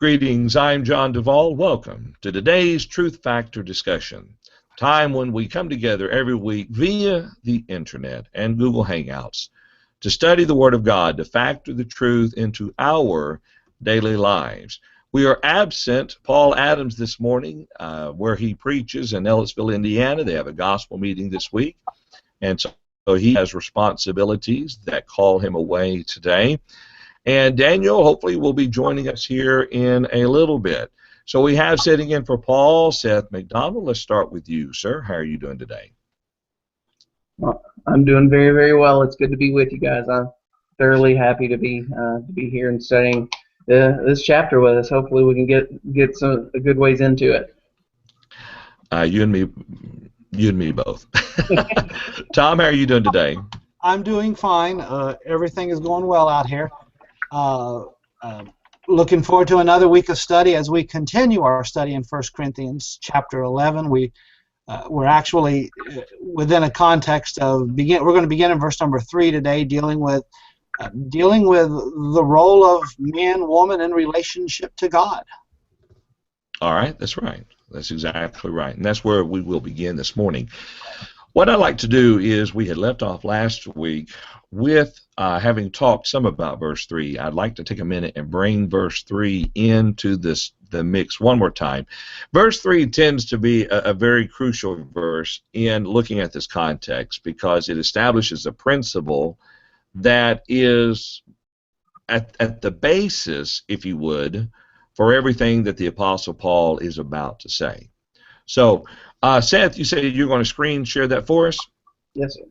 Greetings, I'm John Duvall. Welcome to today's Truth Factor discussion, time when we come together every week via the internet and Google Hangouts to study the Word of God, to factor the truth into our daily lives. We are absent Paul Adams this morning, where he preaches in Ellisville, Indiana. They have a gospel meeting this week, and so he has responsibilities that call him away today. And Daniel hopefully will be joining us here in a little bit. So we have sitting in for Paul, Seth McDonald. Let's start with you, sir. How are you doing today? Well, I'm doing very, very well. It's good to be with you guys. I'm thoroughly happy to be here and studying this chapter with us. Hopefully, we can get some a good ways into it. You and me both. Tom, how are you doing today? I'm doing fine. Everything is going well out here. Looking forward to another week of study as we continue our study in 1 Corinthians chapter 11. We're actually within a context of we're going to begin in verse number 3 today, dealing with the role of man, woman in relationship to God. All right, that's right. That's exactly right, and that's where we will begin this morning. What I'd like to do is, we had left off last week with having talked some about verse 3. I'd like to take a minute and bring verse 3 into the mix one more time. Verse 3 tends to be a very crucial verse in looking at this context, because it establishes a principle that is at the basis, if you would, for everything that the Apostle Paul is about to say. So, Seth, you say you're going to screen share that for us? Yes, sir.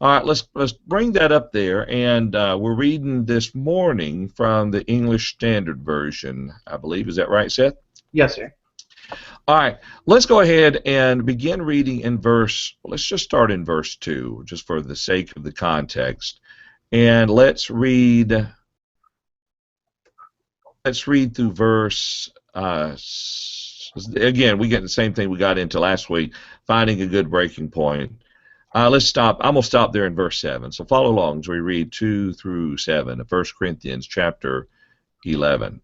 All right, let's bring that up there, and we're reading this morning from the English Standard Version, I believe. Is that right, Seth? Yes, sir. All right, let's go ahead and begin reading in let's just start in verse 2, just for the sake of the context, and let's read through verse, again, we get the same thing we got into last week, finding a good breaking point. Let's stop. I'm going to stop there in verse 7. So follow along as we read 2 through 7 of 1 Corinthians chapter 11.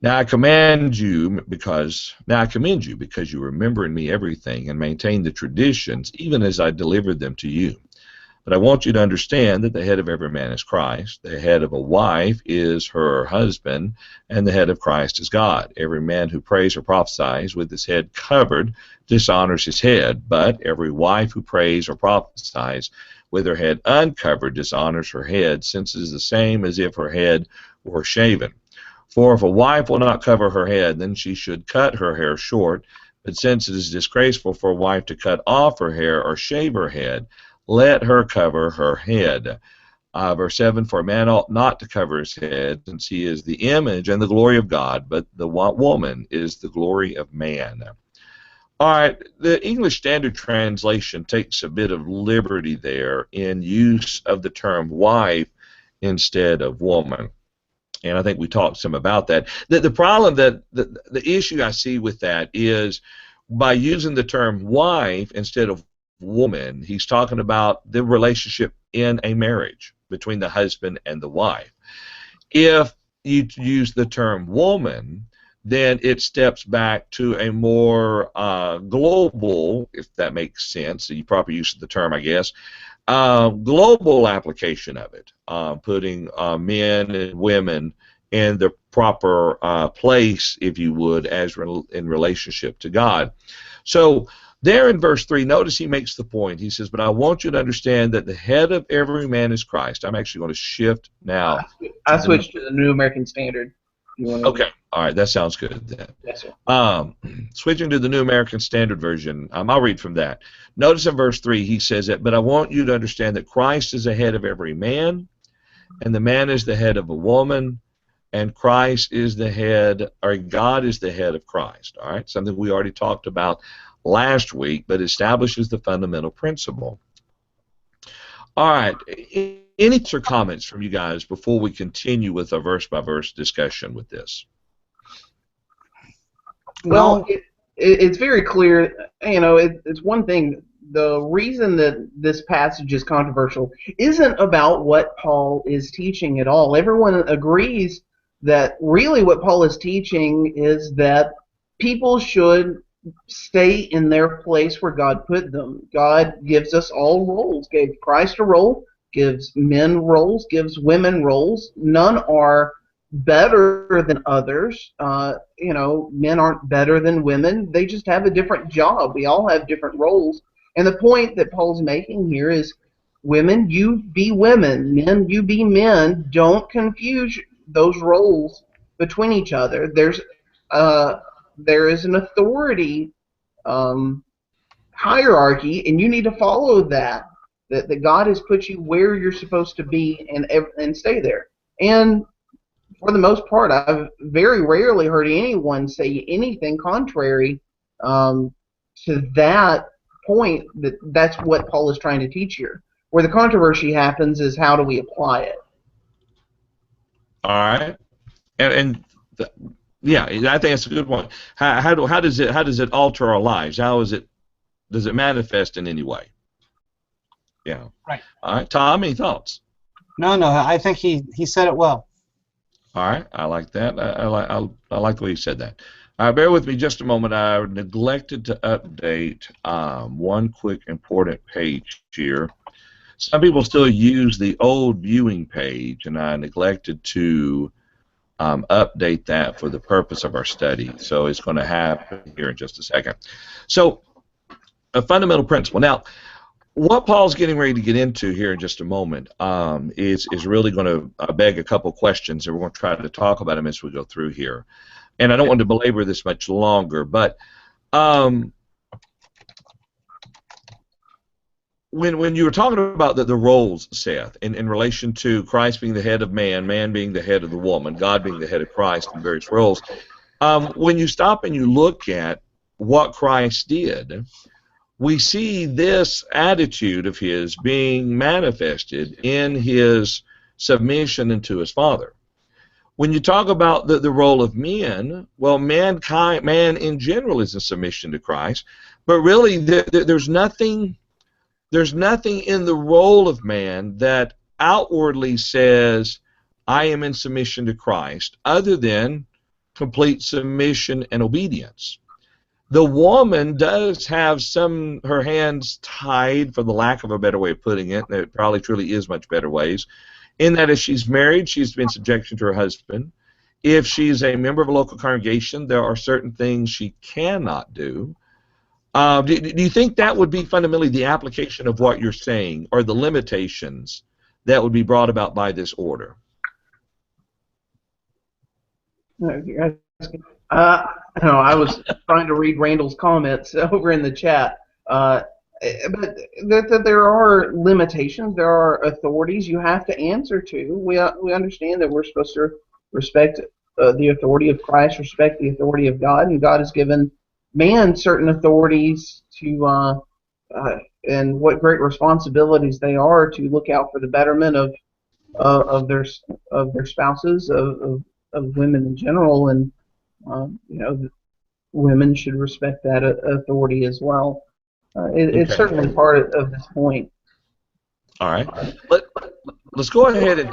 Now I commend you because you remember in me everything and maintain the traditions, even as I delivered them to you. But I want you to understand that the head of every man is Christ, the head of a wife is her husband, and the head of Christ is God. Every man who prays or prophesies with his head covered dishonors his head, but every wife who prays or prophesies with her head uncovered dishonors her head, since it is the same as if her head were shaven. For if a wife will not cover her head, then she should cut her hair short, but since it is disgraceful for a wife to cut off her hair or shave her head, let her cover her head. Verse 7, for a man ought not to cover his head, since he is the image and the glory of God, but the woman is the glory of man. All right, the English Standard Translation takes a bit of liberty there in use of the term wife instead of woman. And I think we talked some about that. The problem, the issue I see with that is, by using the term wife instead of woman, he's talking about the relationship in a marriage between the husband and the wife. If you use the term woman, then it steps back to a more global, if that makes sense, the proper use of the term, I guess, global application of it, putting men and women in the proper place, if you would, as in relationship to God. So there in verse 3, notice he makes the point. He says, but I want you to understand that the head of every man is Christ. I'm actually going to shift now. I switched to the New American Standard. Okay. All right. That sounds good then. Yes, sir. Switching to the New American Standard Version, I'll read from that. Notice in verse 3, he says that, but I want you to understand that Christ is the head of every man, and the man is the head of a woman, and Christ is the head, or God is the head of Christ. All right. Something we already talked about last week, but establishes the fundamental principle. All right. Any other comments from you guys before we continue with a verse-by-verse discussion with this? Well, it's very clear. You know, it's one thing. The reason that this passage is controversial isn't about what Paul is teaching at all. Everyone agrees that really what Paul is teaching is that people should stay in their place where God put them. God gives us all roles. Gave Christ a role, gives men roles, gives women roles. None are better than others. Men aren't better than women. They just have a different job. We all have different roles. And the point that Paul's making here is, women, you be women. Men, you be men. Don't confuse those roles between each other. There is an authority hierarchy, and you need to follow that. That God has put you where you're supposed to be and stay there. And for the most part, I've very rarely heard anyone say anything contrary to that point. That's what Paul is trying to teach here. Where the controversy happens is, how do we apply it? All right, yeah, I think that's a good one. How does it alter our lives? Does it manifest in any way? Yeah. Right. All right, Tom, any thoughts? No, I think he said it well. All right, I like that. I like the way you said that. Bear with me just a moment. I neglected to update one quick important page here. Some people still use the old viewing page, and I neglected to update that for the purpose of our study. So it's going to happen here in just a second. So, a fundamental principle. Now, what Paul's getting ready to get into here in just a moment is really going to beg a couple questions, and we're going to try to talk about them as we go through here. And I don't want to belabor this much longer, but when you were talking about the roles, Seth, in relation to Christ being the head of man, man being the head of the woman, God being the head of Christ in various roles, when you stop and you look at what Christ did, we see this attitude of his being manifested in his submission unto his Father. When you talk about the role of men, well, man in general is in submission to Christ, but really there's nothing in the role of man that outwardly says, I am in submission to Christ, other than complete submission and obedience. The woman does have her hands tied, for the lack of a better way of putting it. There probably truly is much better ways, in that if she's married, she's been subjection to her husband. If she's a member of a local congregation, there are certain things she cannot do. Do you think that would be fundamentally the application of what you're saying, or the limitations that would be brought about by this order? I was trying to read Randall's comments over in the chat, but that there are limitations, there are authorities you have to answer to. We understand that we're supposed to respect the authority of Christ, respect the authority of God, and God has given man certain authorities to, and what great responsibilities they are to look out for the betterment of their spouses, of women in general, and women should respect that authority as well. It's certainly part of this point. All right. Let's go ahead and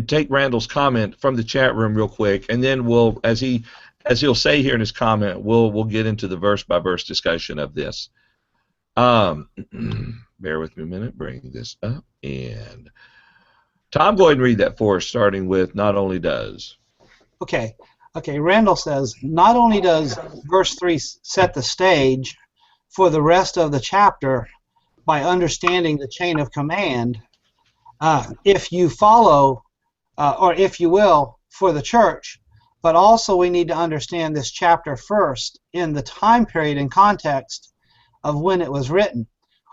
take Randall's comment from the chat room real quick, and then we'll, as he'll say here in his comment, we'll get into the verse by verse discussion of this. Bear with me a minute. Bring this up, and Tom, go ahead and read that for us, starting with "not only does." Okay, Randall says, not only does verse 3 set the stage for the rest of the chapter by understanding the chain of command, if you follow, or if you will, for the church, but also we need to understand this chapter first in the time period and context of when it was written.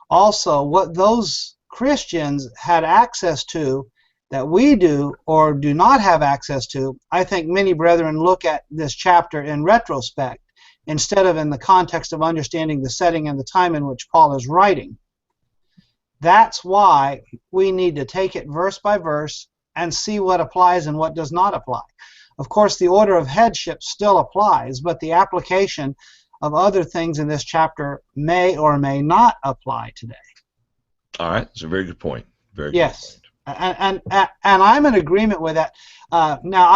Also, what those Christians had access to that we do or do not have access to. I think many brethren look at this chapter in retrospect instead of in the context of understanding the setting and the time in which Paul is writing. That's why we need to take it verse by verse and see what applies and what does not apply. Of course, the order of headship still applies, but the application of other things in this chapter may or may not apply today. All right, that's a very good point. Very good yes. point. And I'm in agreement with that. Now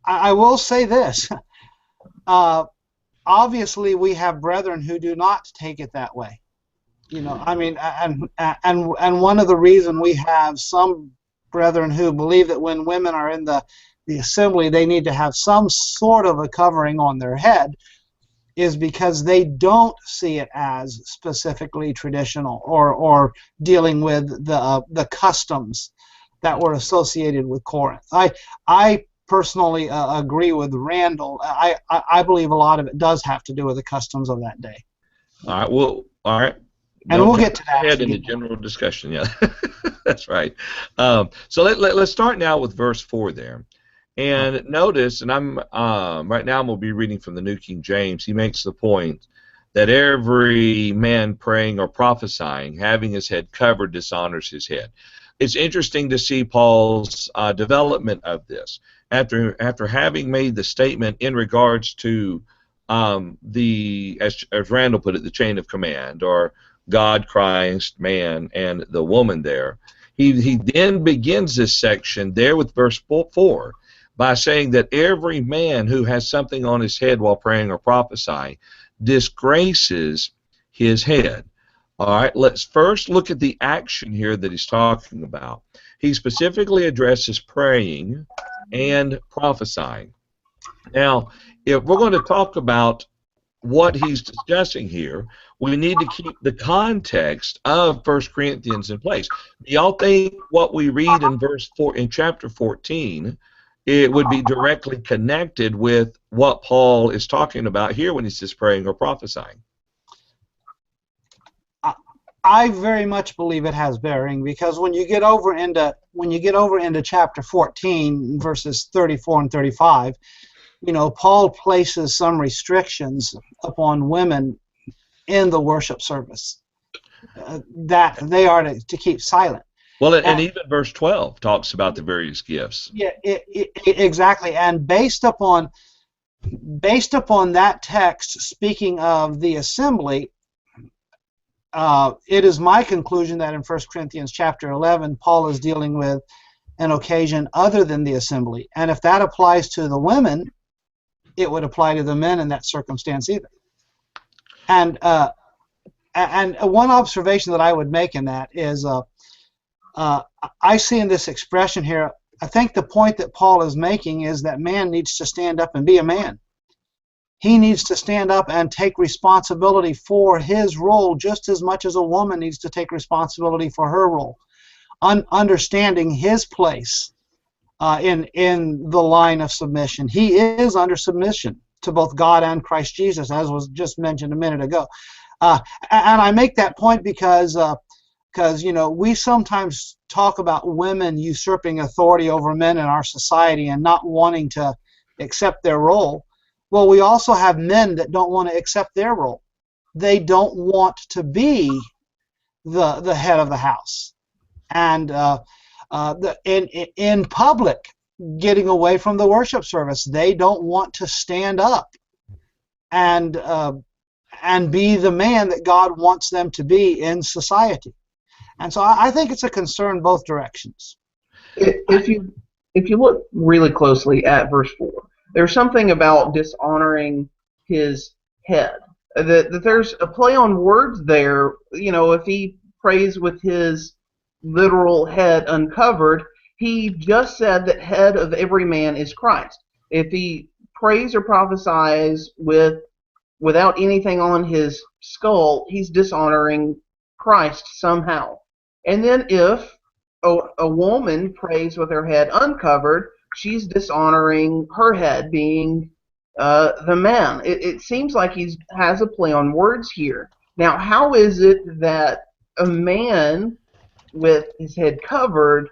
I will say this. Obviously, we have brethren who do not take it that way. You know, I mean, and one of the reasons we have some brethren who believe that when women are in the assembly, they need to have some sort of a covering on their head, is because they don't see it as specifically traditional or dealing with the customs that were associated with Corinth. I personally agree with Randall. I believe a lot of it does have to do with the customs of that day. All right. Well, all right. And we'll get to that. Ahead in the general discussion. Yeah, that's right. So let's start now with verse 4 there. And notice, and I'm right now I'm going to be reading from the New King James. He makes the point that every man praying or prophesying, having his head covered, dishonors his head. It's interesting to see Paul's development of this. After having made the statement in regards to as Randall put it, the chain of command, or God, Christ, man, and the woman there, he then begins this section there with verse 4 by saying that every man who has something on his head while praying or prophesying disgraces his head. All right, let's first look at the action here that he's talking about. He specifically addresses praying and prophesying. Now, if we're going to talk about what he's discussing here, we need to keep the context of 1 Corinthians in place. Do y'all think what we read in verse 4 in chapter 14, it would be directly connected with what Paul is talking about here when he says praying or prophesying? I very much believe it has bearing, because when you get over into chapter 14, verses 34 and 35, you know, Paul places some restrictions upon women in the worship service that they are to keep silent. Well, and even verse 12 talks about the various gifts. Yeah, exactly. And based upon that text, speaking of the assembly, it is my conclusion that in 1 Corinthians chapter 11, Paul is dealing with an occasion other than the assembly. And if that applies to the women, it would apply to the men in that circumstance either. And one observation that I would make in that is I see in this expression here, I think the point that Paul is making is that man needs to stand up and be a man. He needs to stand up and take responsibility for his role just as much as a woman needs to take responsibility for her role. Understanding his place in the line of submission. He is under submission to both God and Christ Jesus, as was just mentioned a minute ago. And I make that point because you know, we sometimes talk about women usurping authority over men in our society and not wanting to accept their role. Well, we also have men that don't want to accept their role. They don't want to be the head of the house, and in public, getting away from the worship service, they don't want to stand up and be the man that God wants them to be in society. And so I think it's a concern both directions. If you look really closely at verse 4, there's something about dishonoring his head. That there's a play on words there. You know, if he prays with his literal head uncovered, he just said that head of every man is Christ. If he prays or prophesies without anything on his skull, he's dishonoring Christ somehow. And then if a woman prays with her head uncovered, she's dishonoring her head, being the man. It seems like he has a play on words here. Now, how is it that a man with his head covered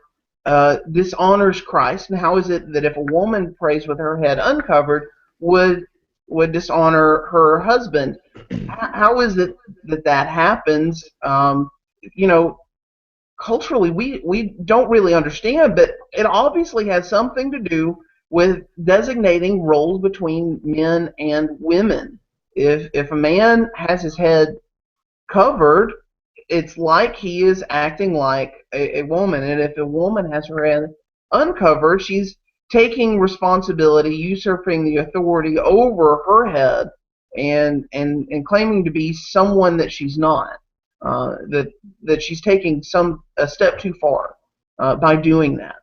dishonors Christ, and how is it that if a woman prays with her head uncovered would dishonor her husband? How is it that happens? You know, culturally, we don't really understand, but it obviously has something to do with designating roles between men and women. If a man has his head covered, it's like he is acting like a woman, and if a woman has her head uncovered, she's taking responsibility, usurping the authority over her head, and claiming to be someone that she's not. That she's taking a step too far by doing that,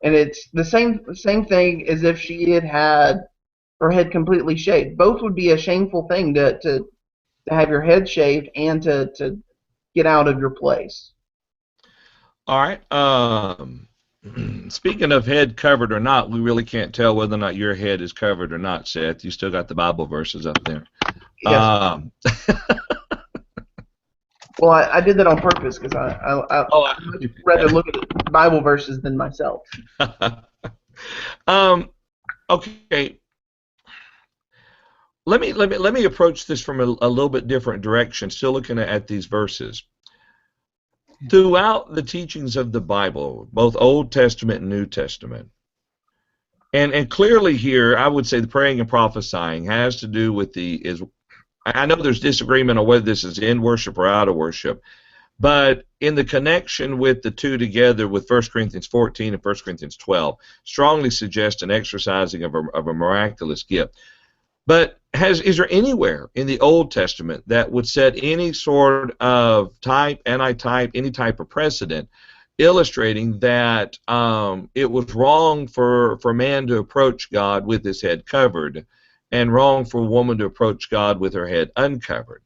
and it's the same thing as if she had her head completely shaved. Both would be a shameful thing to have your head shaved and to get out of your place. All right. Speaking of head covered or not, we really can't tell whether or not your head is covered or not, Seth. You still got the Bible verses up there. Yes. Well, I did that on purpose because I much rather look at Bible verses than myself. Okay. Let me approach this from a little bit different direction. Still looking at these verses. Throughout the teachings of the Bible, both Old Testament and New Testament, and clearly here, I would say the praying and prophesying has to do with I know there's disagreement on whether this is in worship or out of worship, but in the connection with the two together with 1 Corinthians 14 and 1 Corinthians 12, strongly suggests an exercising of a miraculous gift. But is there anywhere in the Old Testament that would set any sort of type, anti-type, any type of precedent illustrating that it was wrong for man to approach God with his head covered and wrong for a woman to approach God with her head uncovered?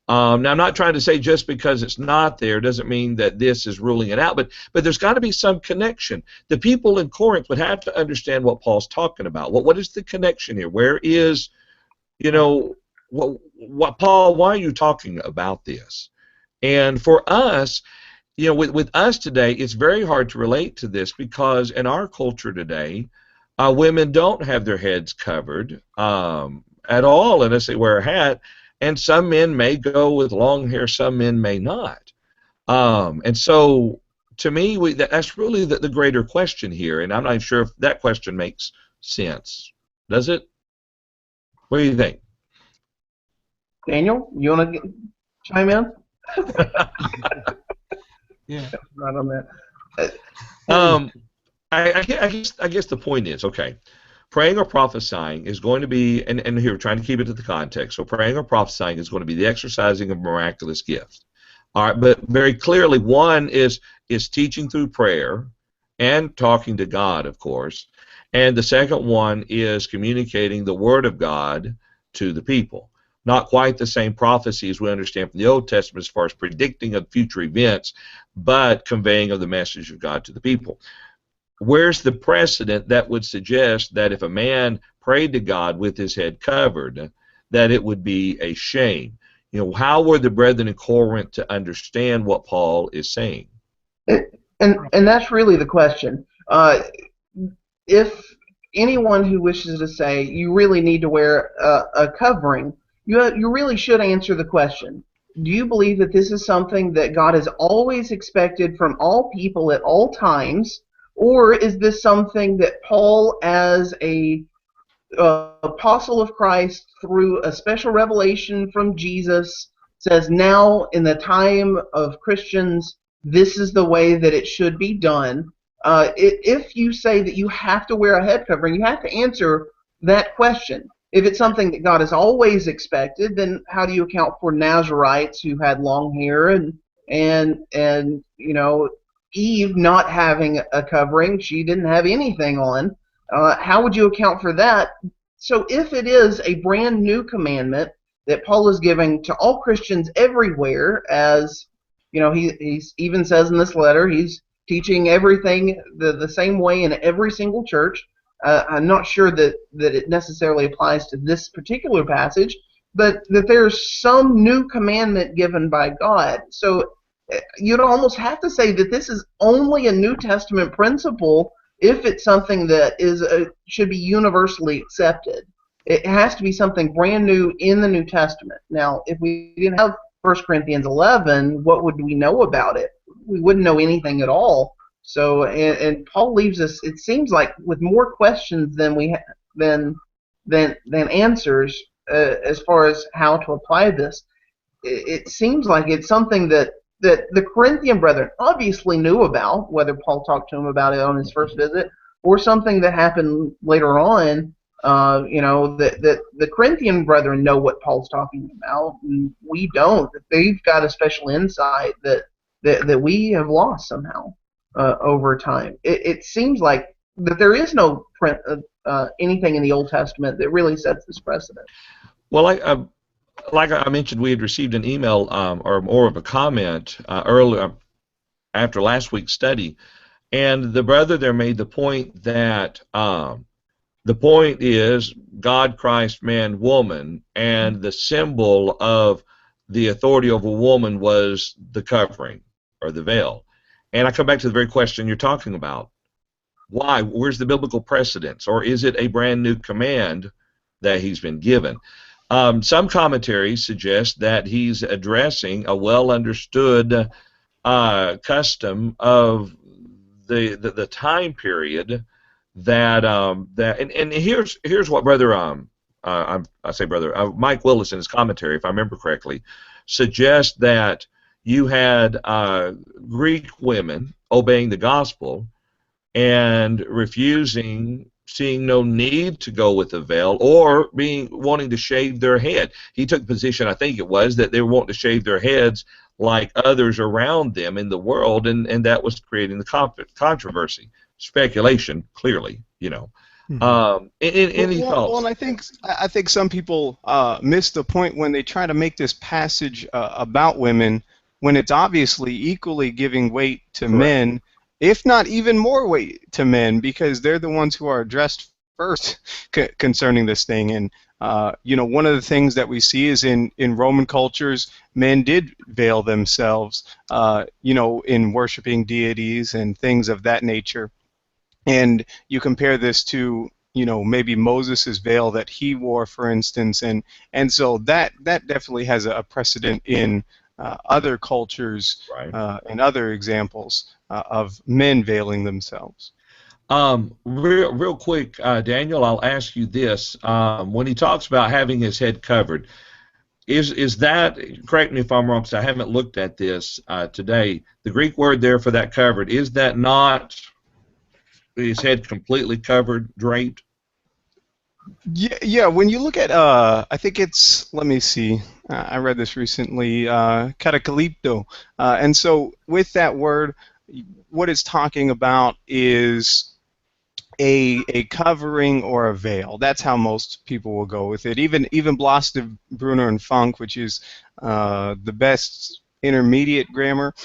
Now, I'm not trying to say just because it's not there doesn't mean that this is ruling it out, but there's got to be some connection. The people in Corinth would have to understand what Paul's talking about. What is the connection here? Where is, what Paul, why are you talking about this? And for us, with us today, it's very hard to relate to this because in our culture today, women don't have their heads covered at all unless they wear a hat, and some men may go with long hair, some men may not. And so, to me, that's really the greater question here, and I'm not sure if that question makes sense. Does it? What do you think? Daniel, you want to chime in? Yeah. Right on that. I guess the point is, okay, praying or prophesying is going to be, and here we're trying to keep it to the context, so praying or prophesying is going to be the exercising of miraculous gifts. All right, but very clearly one is teaching through prayer and talking to God, of course, and the second one is communicating the Word of God to the people. Not quite the same prophecy as we understand from the Old Testament as far as predicting of future events, but conveying of the message of God to the people. Where's the precedent that would suggest that if a man prayed to God with his head covered, that it would be a shame? How were the brethren in Corinth to understand what Paul is saying? And that's really the question. If anyone who wishes to say you really need to wear a covering, you really should answer the question. Do you believe that this is something that God has always expected from all people at all times, or is this something that Paul, as a apostle of Christ, through a special revelation from Jesus, says now in the time of Christians, this is the way that it should be done? If you say that you have to wear a head covering, you have to answer that question. If it's something that God has always expected, then how do you account for Nazarites who had long hair and Eve not having a covering? She didn't have anything on. How would you account for that? So if it is a brand new commandment that Paul is giving to all Christians everywhere, as he even says in this letter, he's teaching everything the same way in every single church. I'm not sure that it necessarily applies to this particular passage, but that there's some new commandment given by God. So you'd almost have to say that this is only a New Testament principle if it's something that should be universally accepted. It has to be something brand new in the New Testament. Now, if we didn't have 1 Corinthians 11, what would we know about it? We wouldn't know anything at all. So, and Paul leaves us, it seems like, with more questions than answers as far as how to apply this. It seems like it's something that that the Corinthian brethren obviously knew about, whether Paul talked to him about it on his first visit or something that happened later on. That the Corinthian brethren know what Paul's talking about, and we don't. They've got a special insight that we have lost somehow over time. It seems like that there is no anything in the Old Testament that really sets this precedent. Well, like I mentioned, we had received an email or more of a comment earlier after last week's study, and the brother there made the point that the point is God, Christ, man, woman, and the symbol of the authority of a woman was the covering or the veil. And I come back to the very question you're talking about. Why? Where's the biblical precedence? Or is it a brand new command that he's been given? Some commentaries suggest that he's addressing a well-understood custom of the time period that and here's what brother I say brother Mike Willis in his commentary, if I remember correctly, suggests that you had Greek women obeying the gospel and refusing, seeing no need to go with the veil, or wanting to shave their head. He took the position, I think it was, that they were wanting to shave their heads like others around them in the world, and that was creating the controversy. Speculation, clearly, you know. Any thoughts? Well, and I think some people miss the point when they try to make this passage about women, when it's obviously equally giving weight to Correct. men, if not even more weight to men, because they're the ones who are addressed first concerning this thing. And one of the things that we see is in Roman cultures, men did veil themselves, in worshiping deities and things of that nature. And you compare this to, maybe Moses' veil that he wore, for instance, and so that definitely has a precedent in other cultures, Right. And other examples of men veiling themselves. Real quick, Daniel, I'll ask you this. When he talks about having his head covered, is that, correct me if I'm wrong, because I haven't looked at this today, the Greek word there for that covered, is that not his head completely covered, draped? Yeah. When you look at, I think it's, let me see, I read this recently, katakalipto, and so with that word, what it's talking about is a covering or a veil. That's how most people will go with it. Even Blas de Brunner and Funk, which is the best intermediate grammar,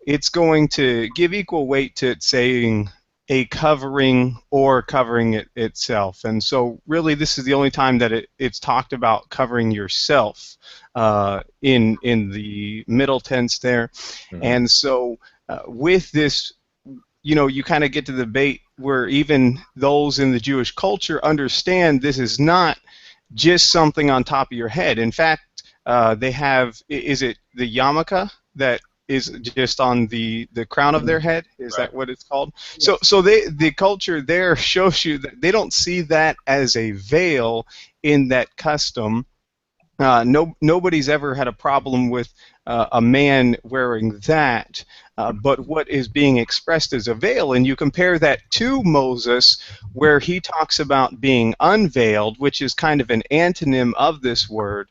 it's going to give equal weight to it saying a covering or covering it itself. And so really this is the only time that it's talked about covering yourself in the middle tense there. Mm-hmm. And so with this, you kind of get to the debate where even those in the Jewish culture understand this is not just something on top of your head. In fact, they have, is it the yarmulke that is just on the crown of their head? Is right. That what it's called? Yes. So the culture there shows you that they don't see that as a veil in that custom. Nobody's ever had a problem with a man wearing that, but what is being expressed as a veil, and you compare that to Moses, where he talks about being unveiled, which is kind of an antonym of this word,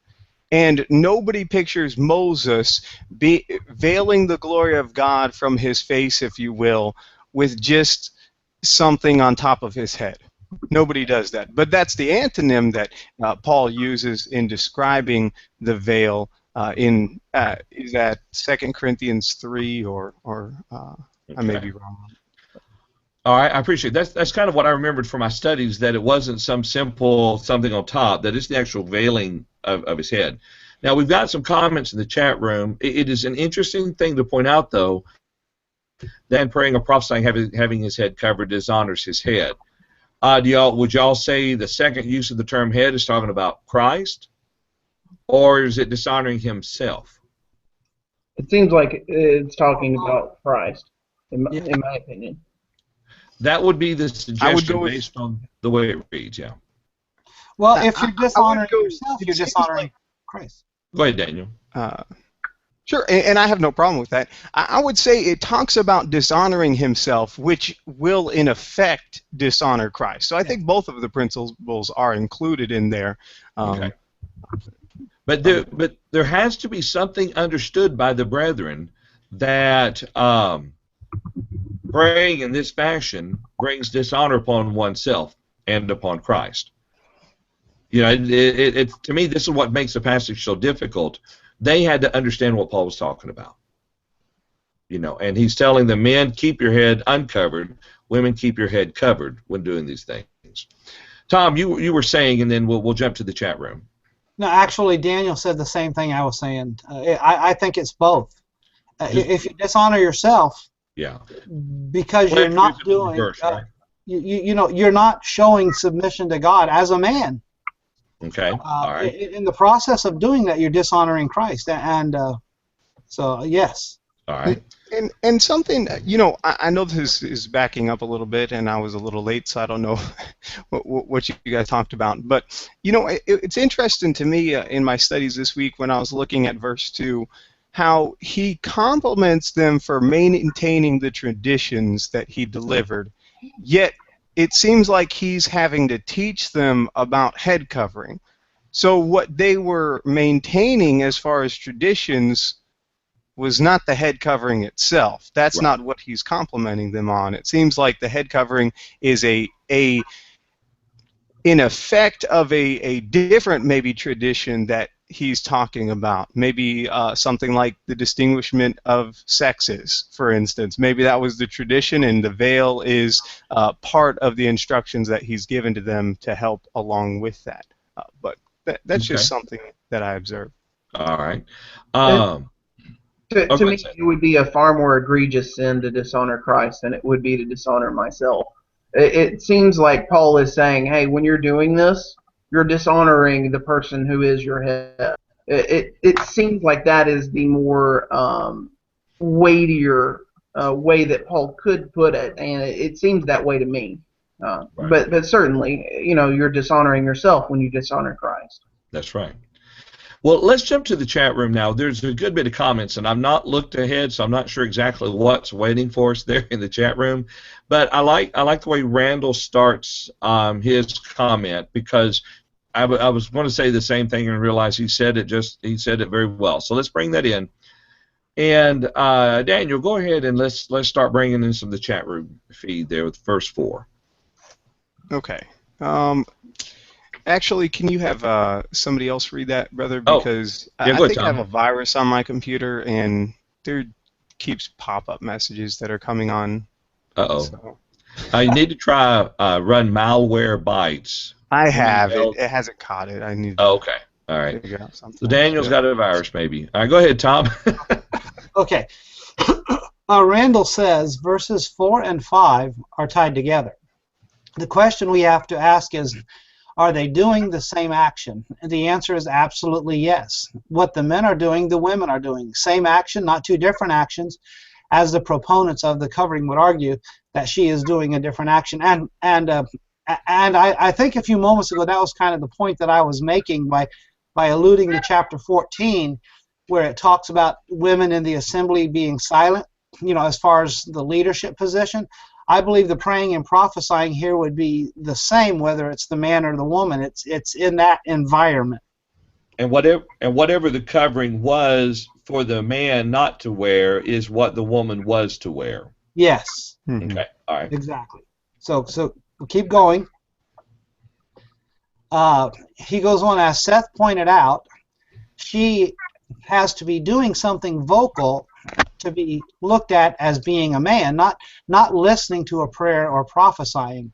and nobody pictures Moses veiling the glory of God from his face, if you will, with just something on top of his head. Nobody does that. But that's the antonym that Paul uses in describing the veil is that 2 Corinthians 3 or okay. I may be wrong. All right, I appreciate it. That's kind of what I remembered from my studies, that it wasn't some simple something on top, that it's the actual veiling of his head. Now, we've got some comments in the chat room. It is an interesting thing to point out, though, that praying or prophesying having his head covered dishonors his head. Would y'all say the second use of the term head is talking about Christ, or is it dishonoring himself? It seems like it's talking about Christ, in my opinion. That would be the suggestion based on the way it reads, yeah. Well, if you're dishonoring yourself, you're dishonoring Christ. Go ahead, Daniel. Sure, and I have no problem with that. I would say it talks about dishonoring himself, which will in effect dishonor Christ. So I think both of the principles are included in there. Okay. But there has to be something understood by the brethren that praying in this fashion brings dishonor upon oneself and upon Christ. You know, to me, this is what makes the passage so difficult. They had to understand what Paul was talking about. You know, and he's telling the men, keep your head uncovered. Women, keep your head covered when doing these things. Tom, you were saying, and then we'll jump to the chat room. No, actually, Daniel said the same thing I was saying. I think it's both. If you dishonor yourself, yeah, because you're not doing, verse, right? you know, you're not showing submission to God as a man. Okay, all right. In the process of doing that, you're dishonoring Christ, and so yes. All right. And something, you know, I know this is backing up a little bit, and I was a little late, so I don't know what you guys talked about. But, you know, it's interesting to me in my studies this week when I was looking at verse 2, how he compliments them for maintaining the traditions that he delivered, yet it seems like he's having to teach them about head covering. So what they were maintaining as far as traditions was not the head covering itself. That's not what he's complimenting them on. It seems like the head covering is in effect of a different maybe tradition that he's talking about. Maybe something like the distinguishment of sexes, for instance. Maybe that was the tradition, and the veil is part of the instructions that he's given to them to help along with that. But that's just something that I observed. All right. To me, it would be a far more egregious sin to dishonor Christ than it would be to dishonor myself. It seems like Paul is saying, hey, when you're doing this, you're dishonoring the person who is your head. It seems like that is the more weightier way that Paul could put it, and it seems that way to me. But certainly, you know, you're dishonoring yourself when you dishonor Christ. That's right. Well, let's jump to the chat room now. There's a good bit of comments, and I've not looked ahead, so I'm not sure exactly what's waiting for us there in the chat room. But I like the way Randall starts his comment, because I was going to say the same thing and realize he said it very well. So let's bring that in. And Daniel, go ahead and let's start bringing in some of the chat room feed there with verse 4. Okay. Actually, can you have somebody else read that, brother? Because I think I have a virus on my computer, and there keeps pop-up messages that are coming on. Uh-oh. So. You need to try run malware bytes. I have. It hasn't caught it. I need to okay. All right. figure out something. So Daniel's got a virus, maybe. All right, go ahead, Tom. Okay. Randall says verses 4 and 5 are tied together. The question we have to ask is, are they doing the same action? And the answer is absolutely yes. What the men are doing, the women are doing. Same action, not two different actions, as the proponents of the covering would argue that she is doing a different action. And I think a few moments ago that was kind of the point that I was making by alluding to chapter 14, where it talks about women in the assembly being silent, you know, as far as the leadership position. I believe the praying and prophesying here would be the same, whether it's the man or the woman. It's in that environment. And whatever the covering was for the man not to wear is what the woman was to wear. Yes. Mm-hmm. Okay. All right. Exactly. So we'll keep going. He goes on, as Seth pointed out, she has to be doing something vocal to be looked at as being a man, not listening to a prayer or prophesying,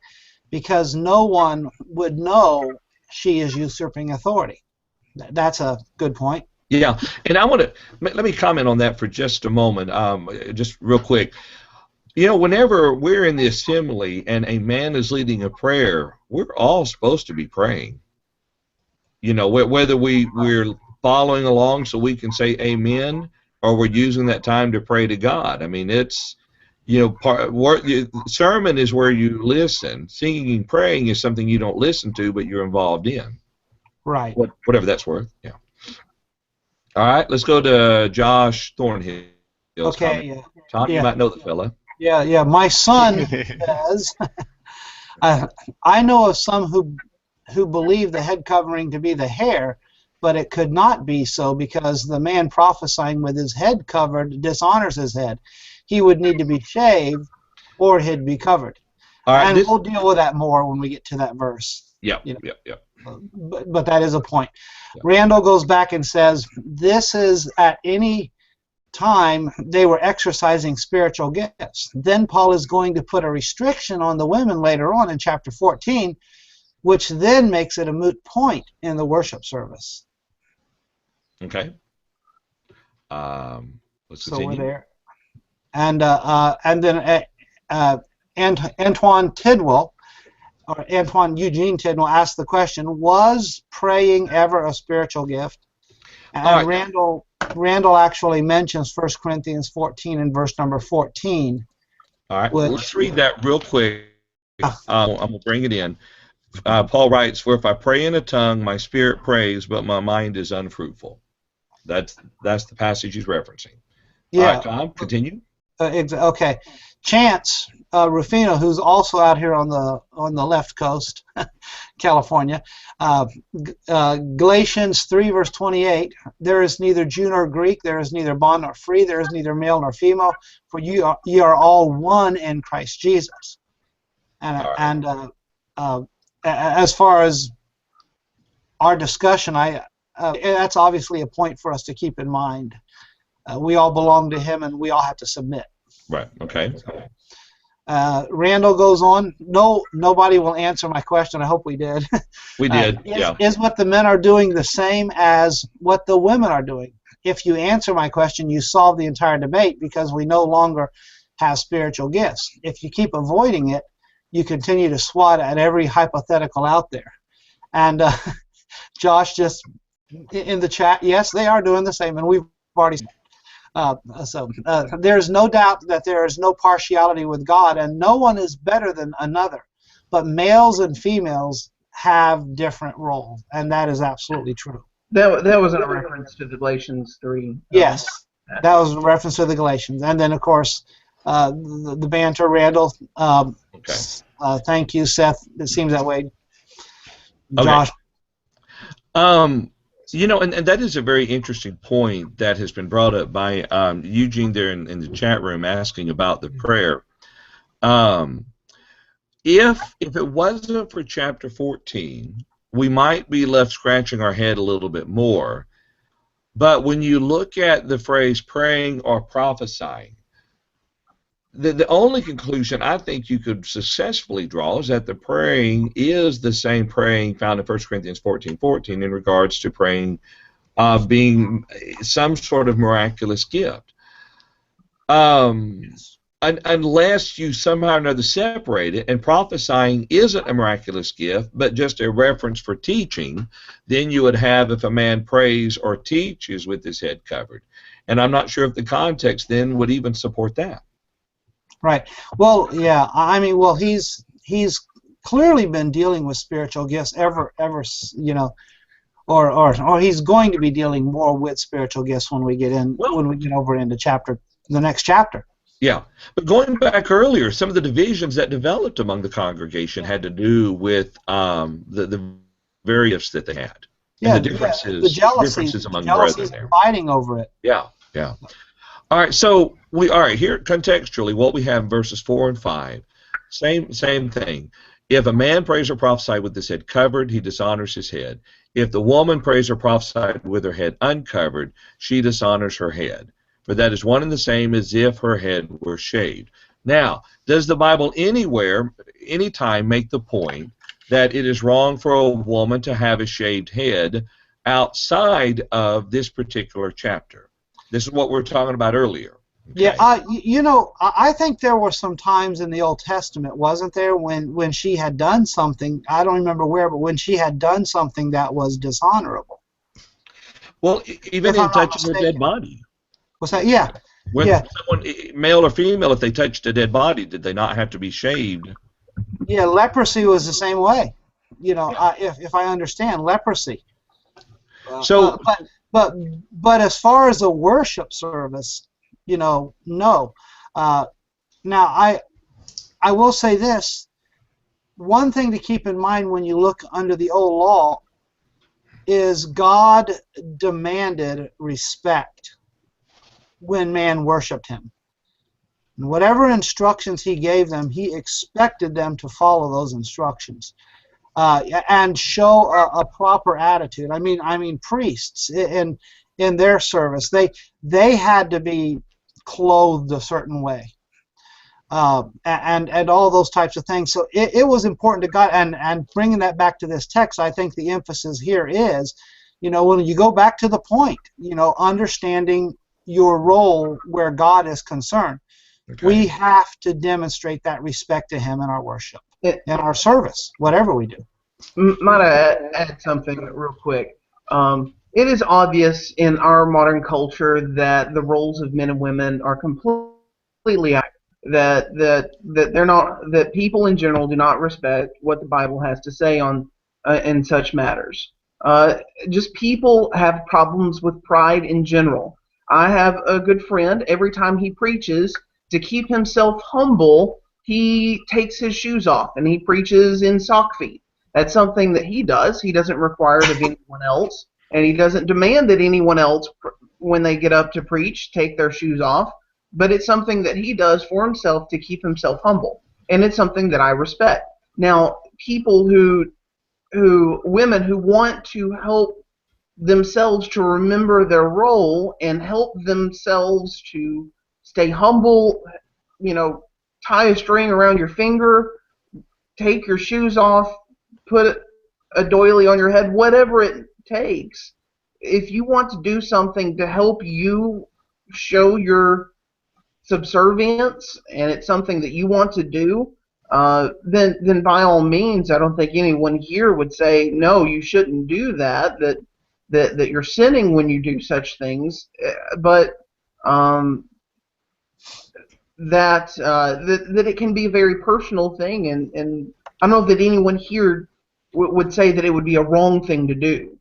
because no one would know she is usurping authority. That's a good point. Yeah, and I want to let me comment on that for just a moment, just real quick. You know, whenever we're in the assembly and a man is leading a prayer, we're all supposed to be praying. You know, whether we're following along so we can say amen, or we're using that time to pray to God. I mean, it's, you know, sermon is where you listen. Singing and praying is something you don't listen to, but you're involved in. Right. Whatever that's worth. Yeah. All right, let's go to Josh Thornhill's comment. Okay. Tom, you Yeah. might know the fella. Yeah. My son says, I know of some who believe the head covering to be the hair, but it could not be so because the man prophesying with his head covered dishonors his head. He would need to be shaved or he'd be covered. All right, And we'll deal with that more when we get to that verse. Yep. But that is a point. Yep. Randall goes back and says, this is at any time they were exercising spiritual gifts. Then Paul is going to put a restriction on the women later on in chapter 14, which then makes it a moot point in the worship service. Okay. Let's continue. So we're there. And then Antoine Tidwell, or Antoine Eugene Tidwell, asked the question, was praying ever a spiritual gift? And right. Randall actually mentions 1 Corinthians 14 and verse number 14. All right, let's read that real quick. I'm going to bring it in. Paul writes, for if I pray in a tongue, my spirit prays, but my mind is unfruitful. That's the passage he's referencing. Yeah. All right, Tom, continue. Okay. Chance Rufino, who's also out here on the left coast, California, Galatians 3 verse 28, there is neither Jew nor Greek, there is neither bond nor free, there is neither male nor female, for ye are all one in Christ Jesus. And as far as our discussion, that's obviously a point for us to keep in mind. We all belong to Him, and we all have to submit. Right. Okay. Randall goes on. Nobody will answer my question. I hope we did. We did. Yeah. Is what the men are doing the same as what the women are doing? If you answer my question, you solve the entire debate because we no longer have spiritual gifts. If you keep avoiding it, you continue to swat at every hypothetical out there. And Josh just in the chat, yes, they are doing the same, and we've already. There's no doubt that there is no partiality with God, and no one is better than another. But males and females have different roles, and that is absolutely true. That wasn't a reference to Galatians 3. Yes, that was a reference to the Galatians. And then, of course, the banter, Randall. Okay. Thank you, Seth. It seems that way. Josh. Okay. You know, and that is a very interesting point that has been brought up by Eugene there in the chat room asking about the prayer. If it wasn't for chapter 14, we might be left scratching our head a little bit more. But when you look at the phrase praying or prophesying, the only conclusion I think you could successfully draw is that the praying is the same praying found in 1 Corinthians 14:14 in regards to praying being some sort of miraculous gift. Unless you somehow or another separate it, and prophesying isn't a miraculous gift, but just a reference for teaching, then you would have if a man prays or teaches with his head covered. And I'm not sure if the context then would even support that. Right. Well, yeah. I mean, well, he's clearly been dealing with spiritual gifts ever, you know, or he's going to be dealing more with spiritual gifts when we get over into the next chapter. Yeah, but going back earlier, some of the divisions that developed among the congregation had to do with the various that they had. Yeah, and the differences, the differences among brethren there. Fighting over it. Yeah. All right, so here contextually, what we have in verses 4 and 5, same thing. If a man prays or prophesies with his head covered, he dishonors his head. If the woman prays or prophesies with her head uncovered, she dishonors her head. For that is one and the same as if her head were shaved. Now, does the Bible anywhere, anytime, make the point that it is wrong for a woman to have a shaved head outside of this particular chapter? This is what we were talking about earlier. Okay. Yeah, you know, I think there were some times in the Old Testament, wasn't there, when she had done something, I don't remember where, but when she had done something that was dishonorable. Well, even in touching her dead body. What's that? Yeah. When someone, male or female, if they touched a dead body, did they not have to be shaved? Yeah, leprosy was the same way. You know, if I understand, leprosy. but as far as a worship service, no. Now I will say this. One thing to keep in mind when you look under the old law is God demanded respect when man worshipped him. And whatever instructions he gave them, he expected them to follow those instructions and show a proper attitude. I mean, priests in their service, they had to be clothed a certain way. And all those types of things. So it was important to God, and bringing that back to this text, I think the emphasis here is, when you go back to the point, understanding your role where God is concerned, we have to demonstrate that respect to Him in our worship, in our service, whatever we do. Might I add something real quick? It is obvious in our modern culture that the roles of men and women are completely out. That they're not, that people in general do not respect what the Bible has to say on in such matters. Just people have problems with pride in general. I have a good friend. Every time he preaches, to keep himself humble, he takes his shoes off and he preaches in sock feet. That's something that he does. He doesn't require it of anyone else, and he doesn't demand that anyone else, when they get up to preach, take their shoes off. But it's something that he does for himself to keep himself humble, and it's something that I respect. Now, people women who want to help themselves to remember their role and help themselves to stay humble, tie a string around your finger, take your shoes off, put a doily on your head, whatever it takes. If you want to do something to help you show your subservience, and it's something that you want to do, then by all means, I don't think anyone here would say no, you shouldn't do that. That you're sinning when you do such things. But that it can be a very personal thing, and I don't know that anyone here would say that it would be a wrong thing to do.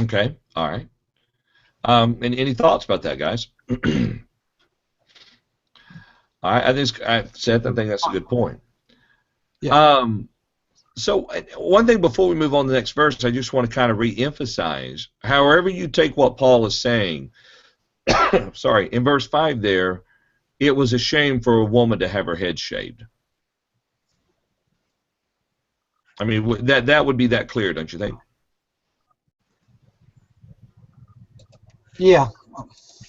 Okay, all right. And any thoughts about that, guys? Seth, I think that's a good point. Yeah. So one thing before we move on to the next verse, I just want to kind of re-emphasize, however you take what Paul is saying, sorry, in verse 5 there, it was a shame for a woman to have her head shaved. I mean, that would be that clear, don't you think? Yeah.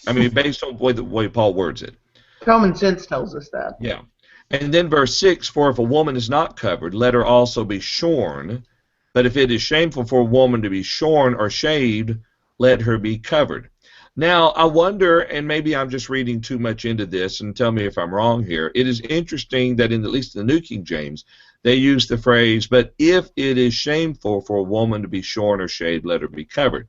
I mean, based on the way Paul words it. Common sense tells us that. Yeah. And then verse 6, for if a woman is not covered, let her also be shorn. But if it is shameful for a woman to be shorn or shaved, let her be covered. Now, I wonder, and maybe I'm just reading too much into this, and tell me if I'm wrong here. It is interesting that at least in the New King James, they use the phrase, but if it is shameful for a woman to be shorn or shaved, let her be covered.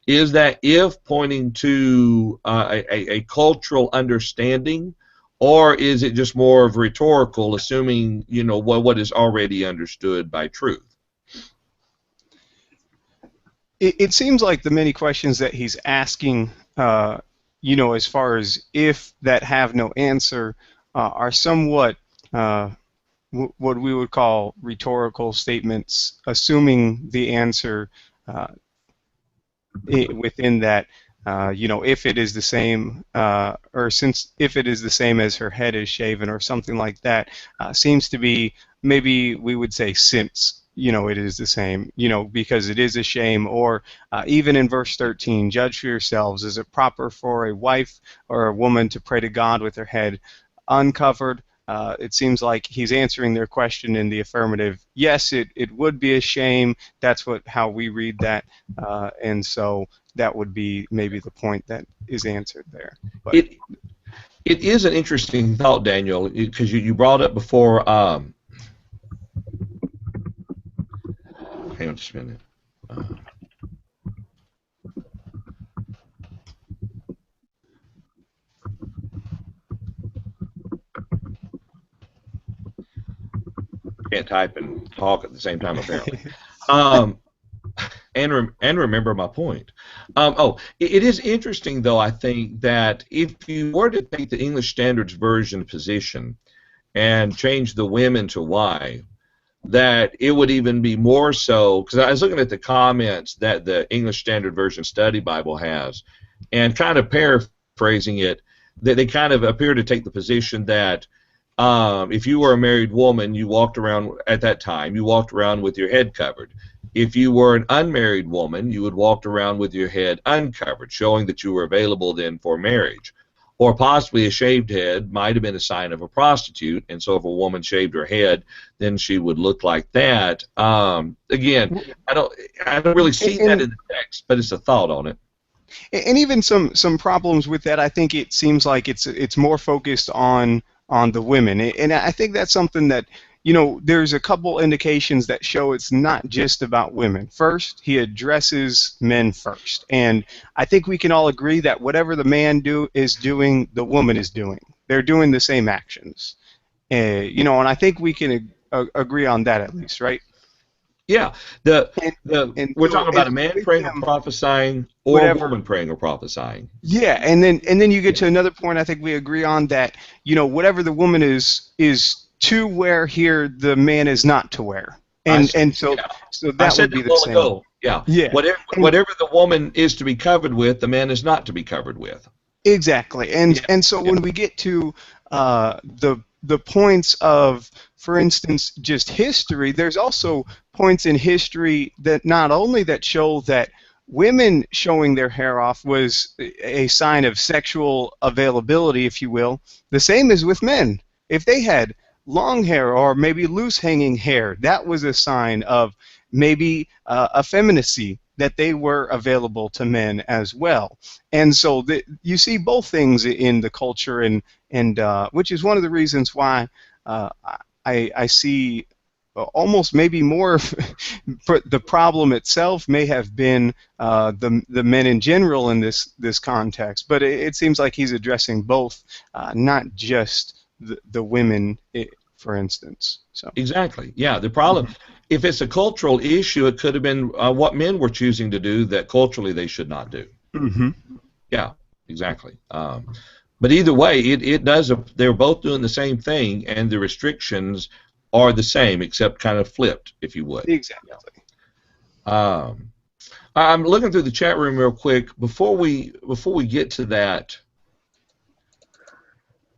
Is that if pointing to a cultural understanding, or is it just more of rhetorical, assuming what is already understood by truth? It seems like the many questions that he's asking, as far as if that have no answer, are somewhat what we would call rhetorical statements, assuming the answer within that. If it is the same, or since if it is the same as her head is shaven, or something like that, seems to be, maybe we would say, since it is the same, because it is a shame. Or even in verse 13, judge for yourselves, is it proper for a wife or a woman to pray to God with her head uncovered? It seems like he's answering their question in the affirmative. Yes, it would be a shame. That's how we read that, and so that would be maybe the point that is answered there. But it is an interesting thought, Daniel, because you brought up before. Hang on just a minute. Can't type and talk at the same time, apparently. and remember my point. It is interesting, though, I think, that if you were to take the English Standards Version position and change the women to Y, that it would even be more so, because I was looking at the comments that the English Standard Version Study Bible has, and kind of paraphrasing it, they kind of appear to take the position that if you were a married woman, you walked around at that time, you walked around with your head covered. If you were an unmarried woman, you would walk around with your head uncovered, showing that you were available then for marriage. Or possibly a shaved head might have been a sign of a prostitute, and so if a woman shaved her head, then she would look like that. Again, I don't really see that in the text, but it's a thought on it. And even some problems with that. I think it seems like it's more focused on the women, and I think that's something that, you know, there's a couple indications that show it's not just about women. First, he addresses men first, and I think we can all agree that whatever the man is doing, the woman is doing. They're doing the same actions, you know, and I think we can agree on that at least, right? Yeah, And we're so talking about a man praying or prophesying, or a woman praying or prophesying. Yeah, and then you get to another point. I think we agree on that. You know, whatever the woman is to wear here, the man is not to wear, and so that would be the same. Ago. Yeah. Yeah. Whatever the woman is to be covered with, the man is not to be covered with. Exactly, and so when we get to the points of, for instance, just history, there's also points in history that not only that show that women showing their hair off was a sign of sexual availability, if you will. The same as with men. If they had long hair or maybe loose hanging hair, that was a sign of maybe effeminacy, that they were available to men as well. And so you see both things in the culture, and which is one of the reasons why I see almost maybe more the problem itself may have been the men in general in this context, but it seems like he's addressing both, not just the women, for instance. So exactly, yeah. The problem, if it's a cultural issue, it could have been what men were choosing to do that culturally they should not do. Mm-hmm. Yeah, exactly. But either way, it does. They're both doing the same thing, and the restrictions are the same, except kind of flipped, if you would. Exactly. I'm looking through the chat room real quick before we get to that.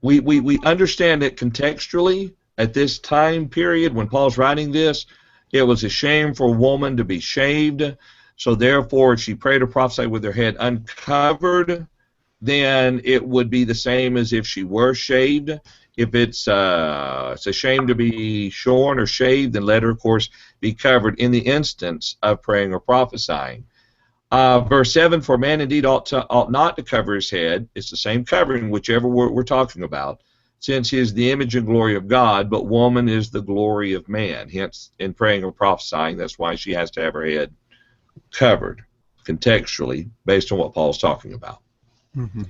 We understand that contextually at this time period when Paul's writing this, it was a shame for a woman to be shaved. So therefore, if she prayed or prophesied with her head uncovered, then it would be the same as if she were shaved. If it's a shame to be shorn or shaved, then let her, of course, be covered in the instance of praying or prophesying. Verse 7, for man indeed ought not to cover his head. It's the same covering, whichever we're talking about, since he is the image and glory of God, but woman is the glory of man. Hence, in praying or prophesying, that's why she has to have her head covered, contextually, based on what Paul's talking about. Mm-hmm.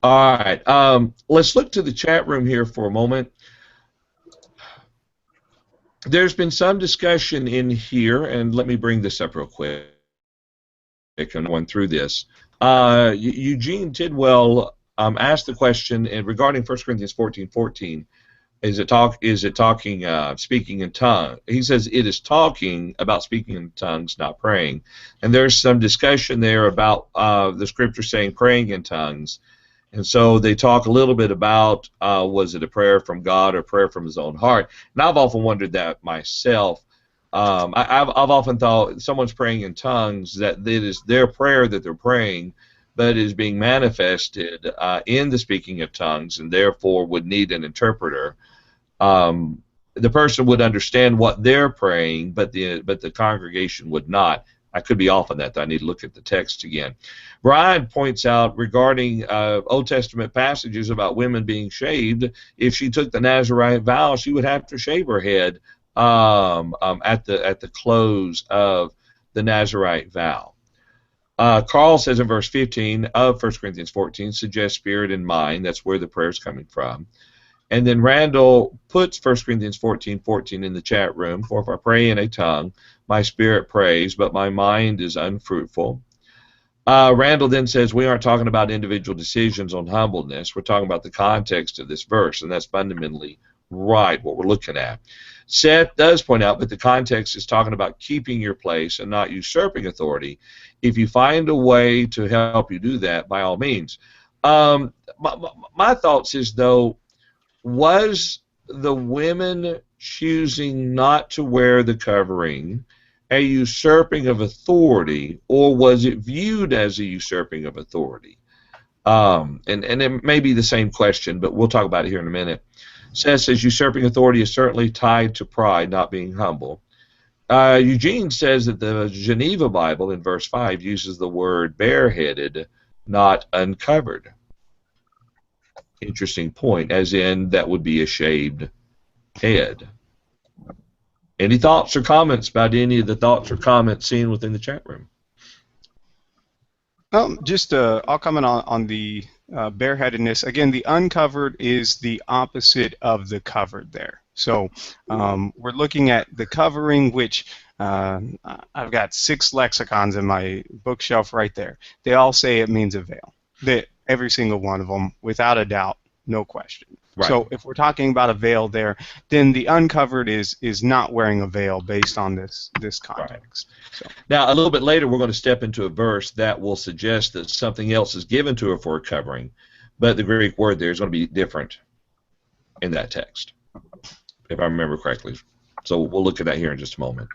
All right, let's look to the chat room here for a moment. There's been some discussion in here, and let me bring this up real quick. I'm going through this. Eugene Tidwell asked the question regarding 1 Corinthians 14:14. Is it talking speaking in tongues? He says it is talking about speaking in tongues, not praying. And there's some discussion there about the scripture saying praying in tongues. And so they talk a little bit about was it a prayer from God or prayer from his own heart. And I've often wondered that myself. I've often thought someone's praying in tongues, that it is their prayer that they're praying, but is being manifested in the speaking of tongues, and therefore would need an interpreter. The person would understand what they're praying, but the congregation would not. I could be off on that. I need to look at the text again. Brian points out regarding Old Testament passages about women being shaved, if she took the Nazarite vow, she would have to shave her head at the close of the Nazarite vow. Carl says in verse 15 of 1 Corinthians 14, suggests spirit and mind. That's where the prayer is coming from. And then Randall puts 1 Corinthians 14:14 in the chat room. For if I pray in a tongue, my spirit prays, but my mind is unfruitful. Randall then says we aren't talking about individual decisions on humbleness. We're talking about the context of this verse, and that's fundamentally right, what we're looking at. Seth does point out that the context is talking about keeping your place and not usurping authority. If you find a way to help you do that, by all means. My thoughts is, though, was the women choosing not to wear the covering a usurping of authority, or was it viewed as a usurping of authority? And it may be the same question, but we'll talk about it here in a minute. Seth says usurping authority is certainly tied to pride, not being humble. Eugene says that the Geneva Bible in verse 5 uses the word bareheaded, not uncovered. Interesting point, as in that would be a shaved head. Any thoughts or comments about any of the thoughts or comments seen within the chat room? I'll comment on the bareheadedness. Again, the uncovered is the opposite of the covered there. So we're looking at the covering, which I've got 6 lexicons in my bookshelf right there. They all say it means a veil. Every single one of them, without a doubt, no question. Right. So if we're talking about a veil there, then the uncovered is not wearing a veil based on this context. Right. So. Now, a little bit later, we're going to step into a verse that will suggest that something else is given to her for a covering, but the Greek word there is going to be different in that text, if I remember correctly. So we'll look at that here in just a moment.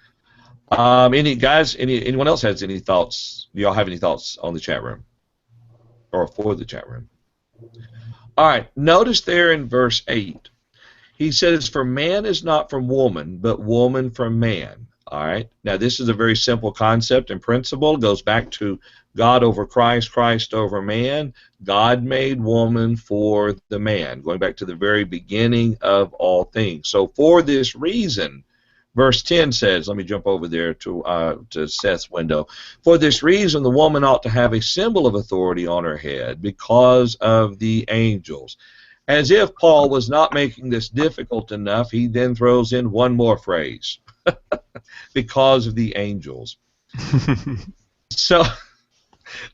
Anyone else has any thoughts? Do y'all have any thoughts on the chat room or for the chat room? All right, notice there in verse 8, he says, for man is not from woman, but woman from man. All right, now this is a very simple concept and principle. It goes back to God over Christ, Christ over man. God made woman for the man, going back to the very beginning of all things. So for this reason, verse 10 says, let me jump over there to Seth's window. For this reason, the woman ought to have a symbol of authority on her head because of the angels. As if Paul was not making this difficult enough, he then throws in one more phrase, because of the angels. So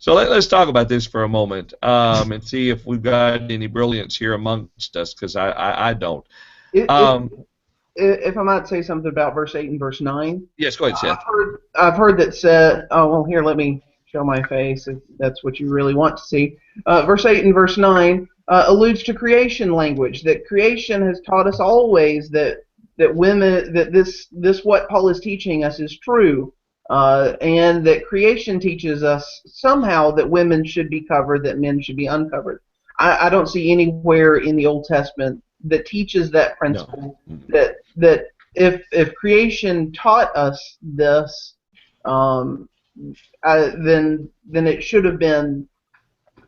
let's talk about this for a moment and see if we've got any brilliance here amongst us, because I don't. If I might say something about verse 8 and verse 9. Yes, go ahead, Seth. I've heard that said, oh, well, here, let me show my face if that's what you really want to see. Verse 8 and verse 9 alludes to creation language, that creation has taught us always that women, that this what Paul is teaching us is true, and that creation teaches us somehow that women should be covered, that men should be uncovered. I don't see anywhere in the Old Testament that teaches that principle. No. That if creation taught us this, then it should have been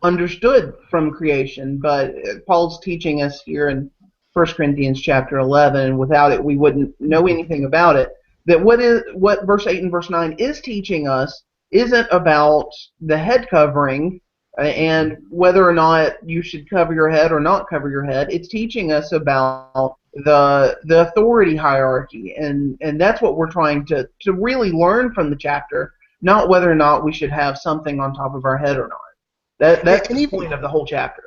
understood from creation. But Paul's teaching us here in 1 Corinthians chapter 11, without it we wouldn't know anything about it. That what verse 8 and verse 9 is teaching us isn't about the head covering and whether or not you should cover your head or not cover your head. It's teaching us about the authority hierarchy, and that's what we're trying to really learn from the chapter, not whether or not we should have something on top of our head or not. That's the point of the whole chapter.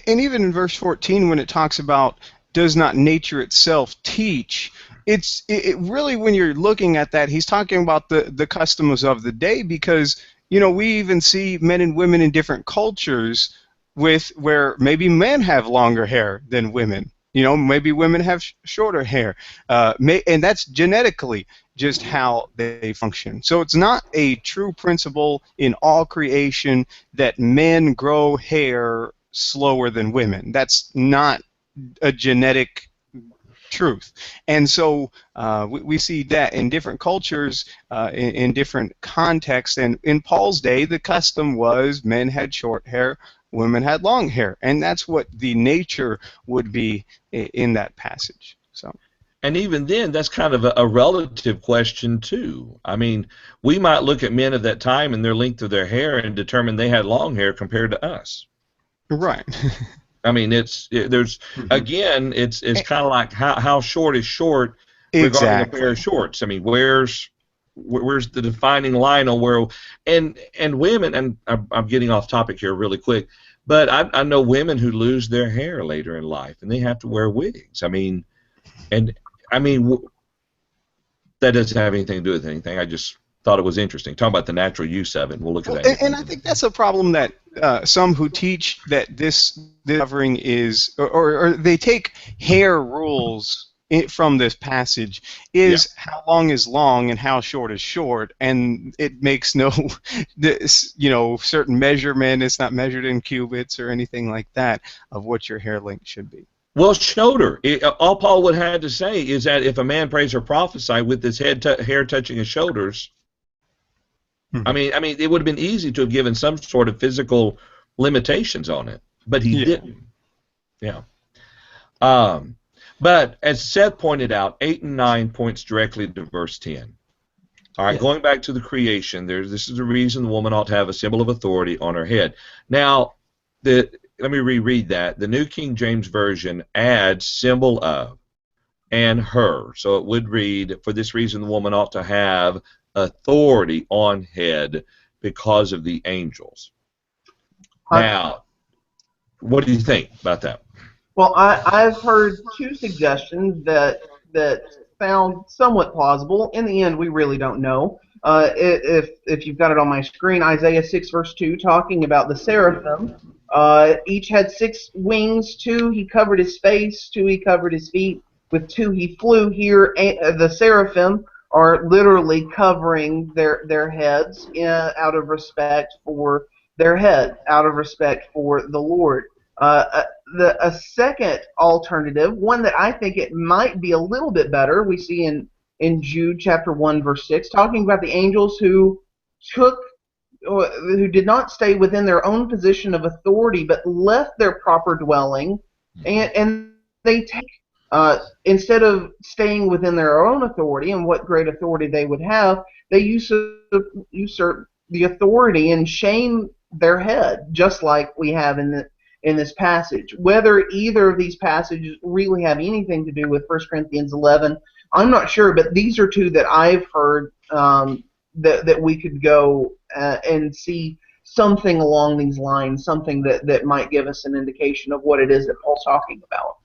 And even in verse 14, when it talks about does not nature itself teach, it really, when you're looking at that, he's talking about the customs of the day, because we even see men and women in different cultures where maybe men have longer hair than women. Maybe women have shorter hair. And that's genetically just how they function. So it's not a true principle in all creation that men grow hair slower than women. That's not a genetic truth. And so we see that in different cultures, in different contexts. And in Paul's day, the custom was men had short hair, women had long hair. And that's what the nature would be in that passage. So. And even then, that's kind of a relative question, too. I mean, we might look at men of that time and their length of their hair and determine they had long hair compared to us. Right. I mean, there's Mhm. again, it's E- kind of like how short is short regarding a pair of Exactly. shorts. I mean, where's the defining line on where and women, and I'm getting off topic here really quick, but I know women who lose their hair later in life and they have to wear wigs. And I mean that doesn't have anything to do with anything. I just thought it was interesting. Talking about the natural use of it. And we'll look at Well, that in a and I minute. think that's a problem that some who teach that this covering is, or they take hair rules from this passage, Yeah. is how long is long and how short is short, and it makes no, this, certain measurement. It's not measured in cubits or anything like that of what your hair length should be. Well, shoulder. All Paul would have to say is that if a man prays or prophesy with his hair touching his shoulders, Mhm. I mean, it would have been easy to have given some sort of physical limitations on it, but he Yeah. didn't. Yeah. Um, but as Seth pointed out, 8 and 9 points directly to verse 10. All right, Yeah. going back to the creation, this is the reason the woman ought to have a symbol of authority on her head. Now, let me reread that. The New King James Version adds symbol of and her. So it would read, for this reason the woman ought to have authority on head because of the angels. I, Now, what do you think about that? well, I've heard two suggestions that sound somewhat plausible. In the end, we really don't know. If you've got it on my screen, Isaiah 6 verse 2, talking about the seraphim. Each had 6 wings. 2 he covered his face. 2 he covered his feet. With 2 he flew. Here, the seraphim are literally covering their heads out of respect for their head, out of respect for the Lord. Uh, a second alternative, one that I think it might be a little bit better, we see in Jude chapter 1 verse 6, talking about the angels took who did not stay within their own position of authority but left their proper dwelling, and they take instead of staying within their own authority and what great authority they would have, they usurp the authority and shame their head, just like we have in this passage. Whether either of these passages really have anything to do with 1 Corinthians 11, I'm not sure, but these are two that I've heard that we could go and see something along these lines, something that might give us an indication of what it is that Paul's talking about.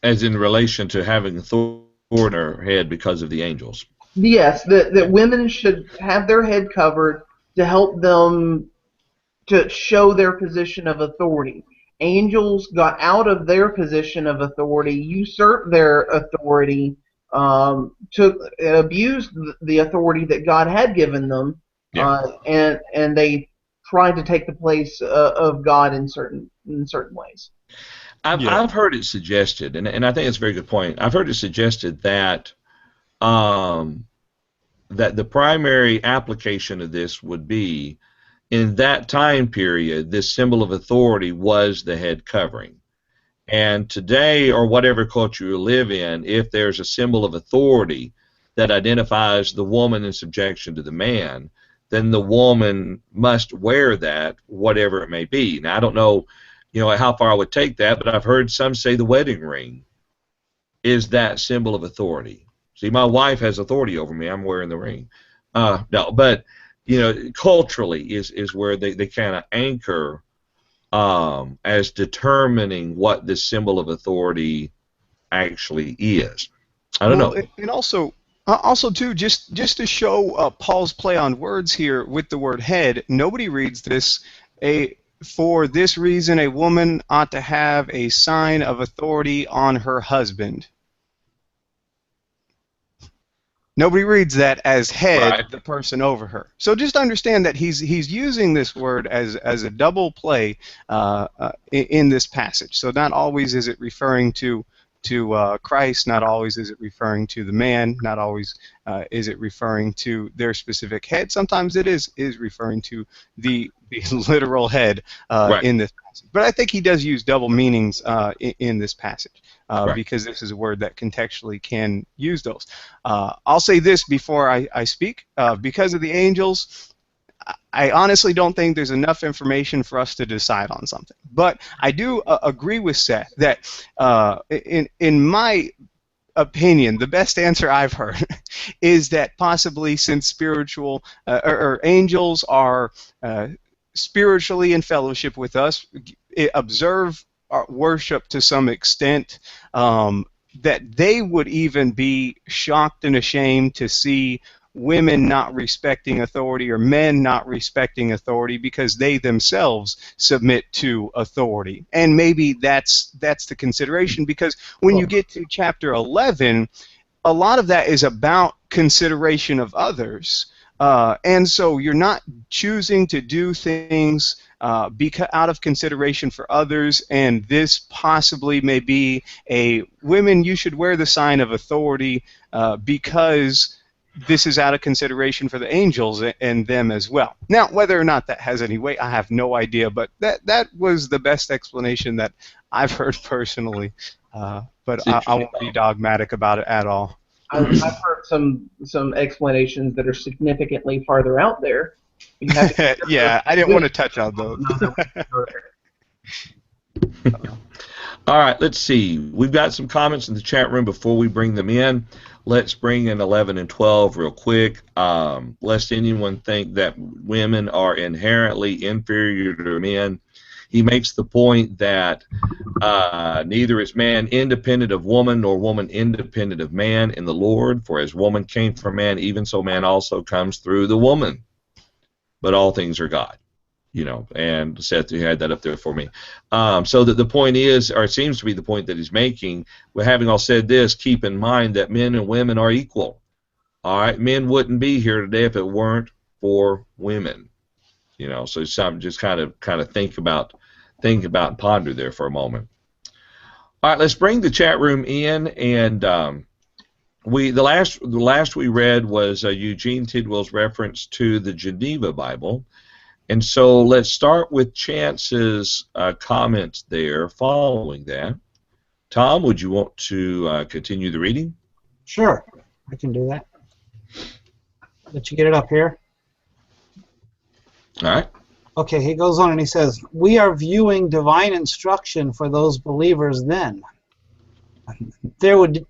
As in relation to having authority in her head because of the angels. Yes, that Yeah. women should have their head covered to help them to show their position of authority. Angels got out of their position of authority, usurped their authority, took abused the authority that God had given them, Yeah. and they tried to take the place of God in certain ways. Yeah. I've heard it suggested, and I think it's a very good point. I've heard it suggested um, that the primary application of this would be in that time period, this symbol of authority was the head covering. And today, or whatever culture you live in, if there's a symbol of authority that identifies the woman in subjection to the man, then the woman must wear that, whatever it may be. Now, I don't know, how far I would take that, but I've heard some say the wedding ring is that symbol of authority. See, my wife has authority over me. I'm wearing the ring. No, but culturally is where they kind of anchor as determining what this symbol of authority actually is. I don't Well, know. and also too, just to show Paul's play on words here with the word head. Nobody reads this. For this reason, a woman ought to have a sign of authority on her husband. Nobody reads that as Right. head, the person over her. So just understand that he's using this word as a double play in this passage. So not always is it referring to Christ, not always is it referring to the man, not always is it referring to their specific head. Sometimes it is referring to the literal head Right. in this passage. But I think he does use double meanings in this passage Right. because this is a word that contextually can use those. I'll say this before I speak. Because of the angels, I honestly don't think there's enough information for us to decide on something. But I do agree with Seth that in my opinion, the best answer I've heard is that possibly since spiritual or angels are spiritually in fellowship with us, observe our worship to some extent, that they would even be shocked and ashamed to see women not respecting authority or men not respecting authority because they themselves submit to authority. And maybe that's the consideration, because when you get to chapter 11, a lot of that is about consideration of others. And so you're not choosing to do things out of consideration for others, and this possibly may be a women, you should wear the sign of authority because this is out of consideration for the angels and them as well. Now, whether or not that has any weight, I have no idea, but that was the best explanation that I've heard personally. But I won't be dogmatic about it at all. I've heard some explanations that are significantly farther out there. Yeah, I didn't want to touch on those. All right, let's see. We've got some comments in the chat room before we bring them in. Let's bring in 11 and 12 real quick, lest anyone think that women are inherently inferior to men. He makes the point that neither is man independent of woman, nor woman independent of man in the Lord. For as woman came from man, even so man also comes through the woman. But all things are God. You know, and Seth, you had that up there for me. So that the point is, or it seems to be the point that he's making, with having all said this, keep in mind that men and women are equal. All right, men wouldn't be here today if it weren't for women. You know, so some just kind of think about and ponder there for a moment. All right, let's bring the chat room in, and the last we read was Eugene Tidwell's reference to the Geneva Bible. And so let's start with Chance's comments there following that. Tom, would you want to continue the reading? Sure, I can do that. Let you get it up here. All right. Okay, he goes on and he says, we are viewing divine instruction for those believers then. There would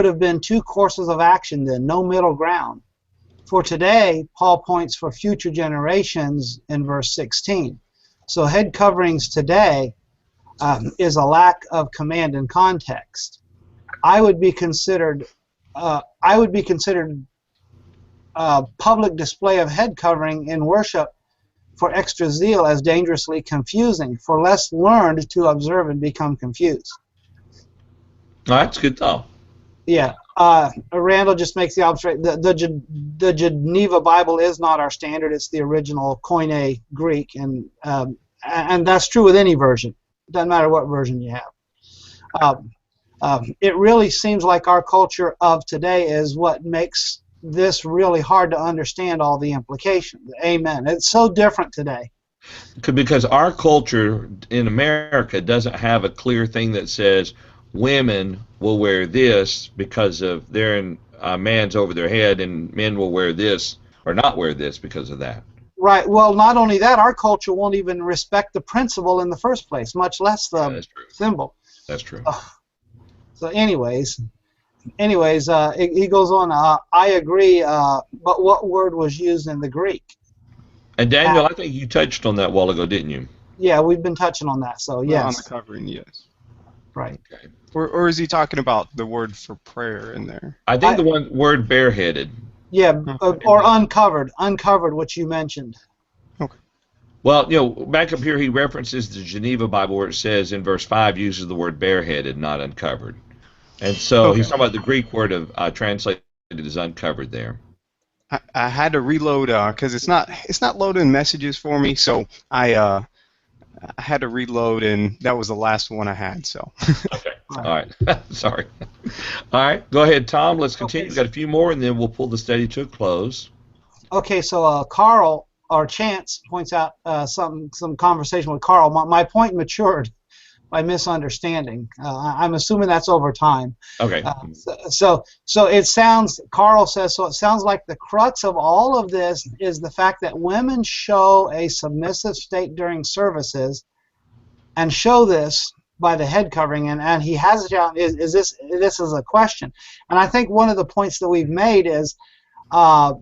have been two courses of action then, no middle ground. For today, Paul points for future generations in verse 16. So head coverings today is a lack of command and context. I would be considered public display of head covering in worship for extra zeal as dangerously confusing, for less learned to observe and become confused. All right, that's good thought. Yeah. Randall just makes the observation, the Geneva Bible is not our standard. It's the original Koine Greek, and that's true with any version. It doesn't matter what version you have. It really seems like our culture of today is what makes this really hard to understand all the implications. Amen. It's so different today. Because our culture in America doesn't have a clear thing that says women will wear this because of they're in man's over their head, and men will wear this or not wear this because of that. Right. Well, not only that, our culture won't even respect the principle in the first place, much less the symbol. That's true. So anyways, he goes on, I agree, but what word was used in the Greek? And Daniel, I think you touched on that a while ago, didn't you? Yeah, we've been touching on that, so yes. On the covering, yes. Right. Okay. Or is he talking about the word for prayer in there? I think the word bareheaded. Yeah, or uncovered, which you mentioned. Okay. Well, you know, back up here he references the Geneva Bible where it says in verse 5 uses the word bareheaded, not uncovered. And so he's talking about the Greek word of translated as uncovered there. I had to reload because it's not loading messages for me, so I had to reload, and that was the last one I had. So. Okay. All right. Sorry. All right. Go ahead, Tom. Let's continue. We've got a few more, and then we'll pull the study to a close. Okay. So Carl or Chance points out some conversation with Carl. My point matured. by misunderstanding. I'm assuming that's over time. Okay. So it sounds, Carl says, so it sounds like the crux of all of this is the fact that women show a submissive state during services and show this by the head covering. And he has it down, this is a question. And I think one of the points that we've made is I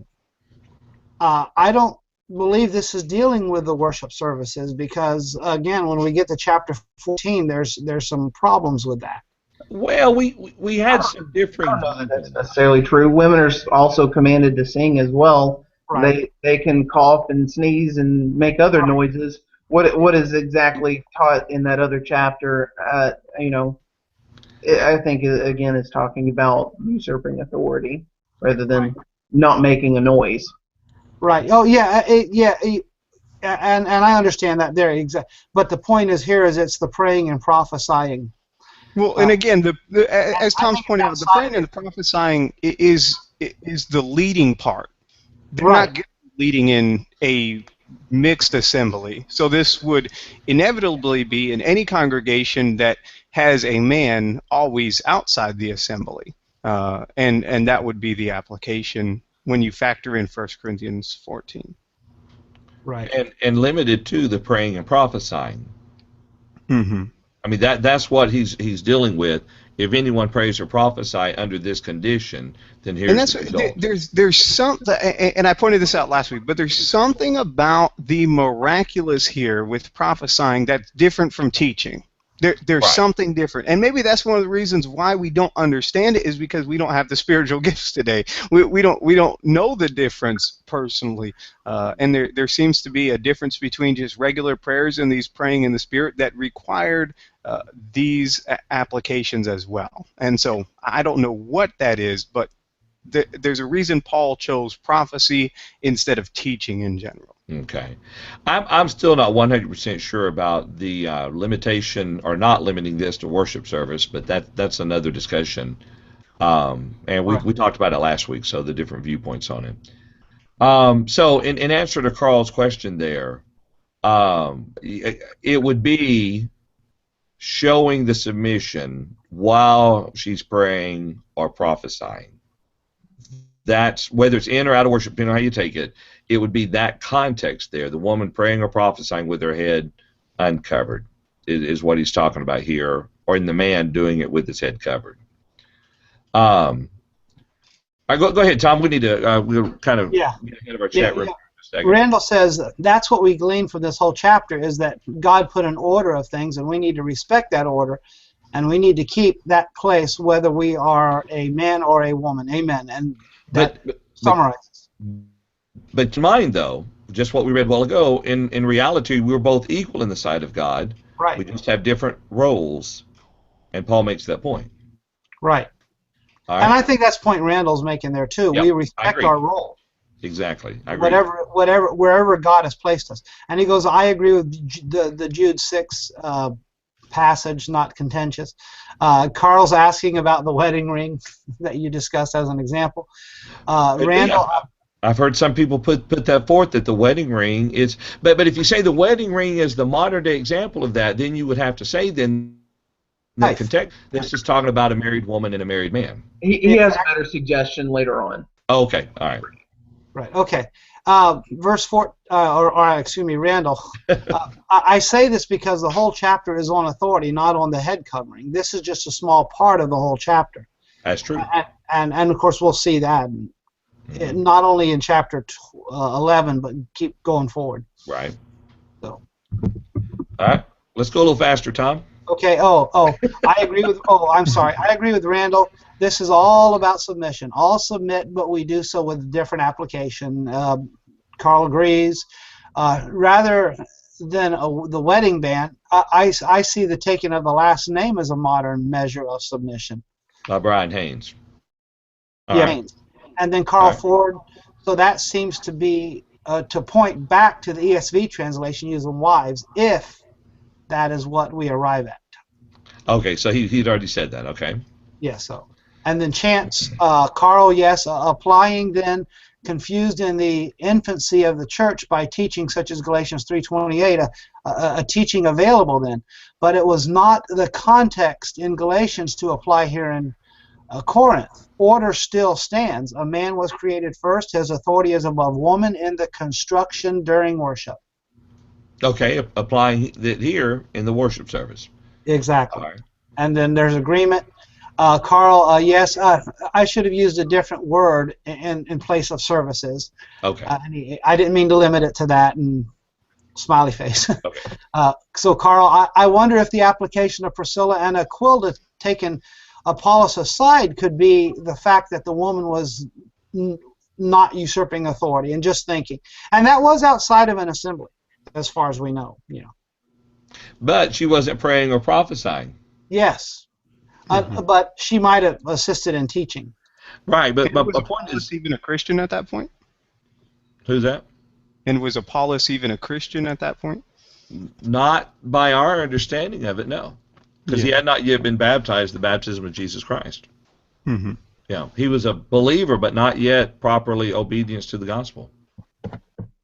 don't believe this is dealing with the worship services because, again, when we get to chapter 14, there's some problems with that. Well, we had some differing. I don't know that that's necessarily true. Women are also commanded to sing as well. Right. They can cough and sneeze and make other noises. What is exactly taught in that other chapter? I think again it's talking about usurping authority rather than not making a noise. Right. Oh, yeah. And I understand that there. But the point is here is it's the praying and prophesying. Well, and again, as Tom's pointed out, the praying and the prophesying is the leading part. They're not leading in a mixed assembly. So this would inevitably be in any congregation that has a man always outside the assembly, and that would be the application when you factor in 1 Corinthians 14. Right. And limited to the praying and prophesying. Mm-hmm. I mean, that's what he's dealing with. If anyone prays or prophesy under this condition, then here's the result. There's something, and I pointed this out last week, but there's something about the miraculous here with prophesying that's different from teaching. There's something different, and maybe that's one of the reasons why we don't understand it is because we don't have the spiritual gifts today. We don't know the difference personally, and there seems to be a difference between just regular prayers and these praying in the Spirit that required these applications as well. And so I don't know what that is, but there's a reason Paul chose prophecy instead of teaching in general. Okay. I'm still not 100% sure about the limitation or not limiting this to worship service, but that's another discussion. And we talked about it last week, so the different viewpoints on it. So in answer to Carl's question there, it would be showing the submission while she's praying or prophesying. That's whether it's in or out of worship, depending on how you take it. It would be that context there, the woman praying or prophesying with her head uncovered is what he's talking about here, or in the man doing it with his head covered. Go ahead, Tom. We need to we'll kind of get ahead of our chat room. Randall says that's what we glean from this whole chapter is that God put an order of things, and we need to respect that order, and we need to keep that place whether we are a man or a woman. Amen. And that summarizes. But to mine, though, just what we read a while ago, in reality, we're both equal in the sight of God. Right. We just have different roles, and Paul makes that point. Right. All right. And I think that's the point Randall's making there, too. Yep, we respect our role. Exactly. I agree. Wherever God has placed us. And he goes, I agree with the Jude 6 passage, not contentious. Carl's asking about the wedding ring that you discussed as an example. Randall... I've heard some people put that forth that the wedding ring is, but if you say the wedding ring is the modern day example of that, then you would have to say then that context this is talking about a married woman and a married man. He has a better suggestion later on. Oh, okay, all right. Right. Okay. Verse 4, or excuse me, Randall. I say this because the whole chapter is on authority, not on the head covering. This is just a small part of the whole chapter. That's true. And of course we'll see that. Not only in chapter 11, but keep going forward. Right. So. All right. Let's go a little faster, Tom. Okay. I agree with. I'm sorry. I agree with Randall. This is all about submission. All submit, but we do so with different application. Carl agrees. Rather than the wedding band, I see the taking of the last name as a modern measure of submission. By Brian Haynes. Haynes. And then Carl Ford, so that seems to be to point back to the ESV translation using wives, if that is what we arrive at. Okay, so he'd already said that, okay. Yes, so. And then Chance, Carl, yes, applying then confused in the infancy of the church by teaching such as Galatians 3:28, a teaching available then. But it was not the context in Galatians to apply here in Corinth. Order still stands. A man was created first. His authority is above woman in the construction during worship. Okay, applying it here in the worship service. Exactly. All right. And then there's agreement. Carl, yes, I should have used a different word in place of services. Okay. I didn't mean to limit it to that, and smiley face. Okay. So, Carl, I wonder if the application of Priscilla and Aquila taking Apollos aside could be the fact that the woman was not usurping authority and just thinking. And that was outside of an assembly, as far as we know. But she wasn't praying or prophesying. Yes. But she might have assisted in teaching. Right, but my was point Apollos is... even a Christian at that point? Who's that? And was Apollos even a Christian at that point? Not by our understanding of it, no. Because he had not yet been baptized, the baptism of Jesus Christ. Mm-hmm. Yeah, he was a believer, but not yet properly obedience to the gospel.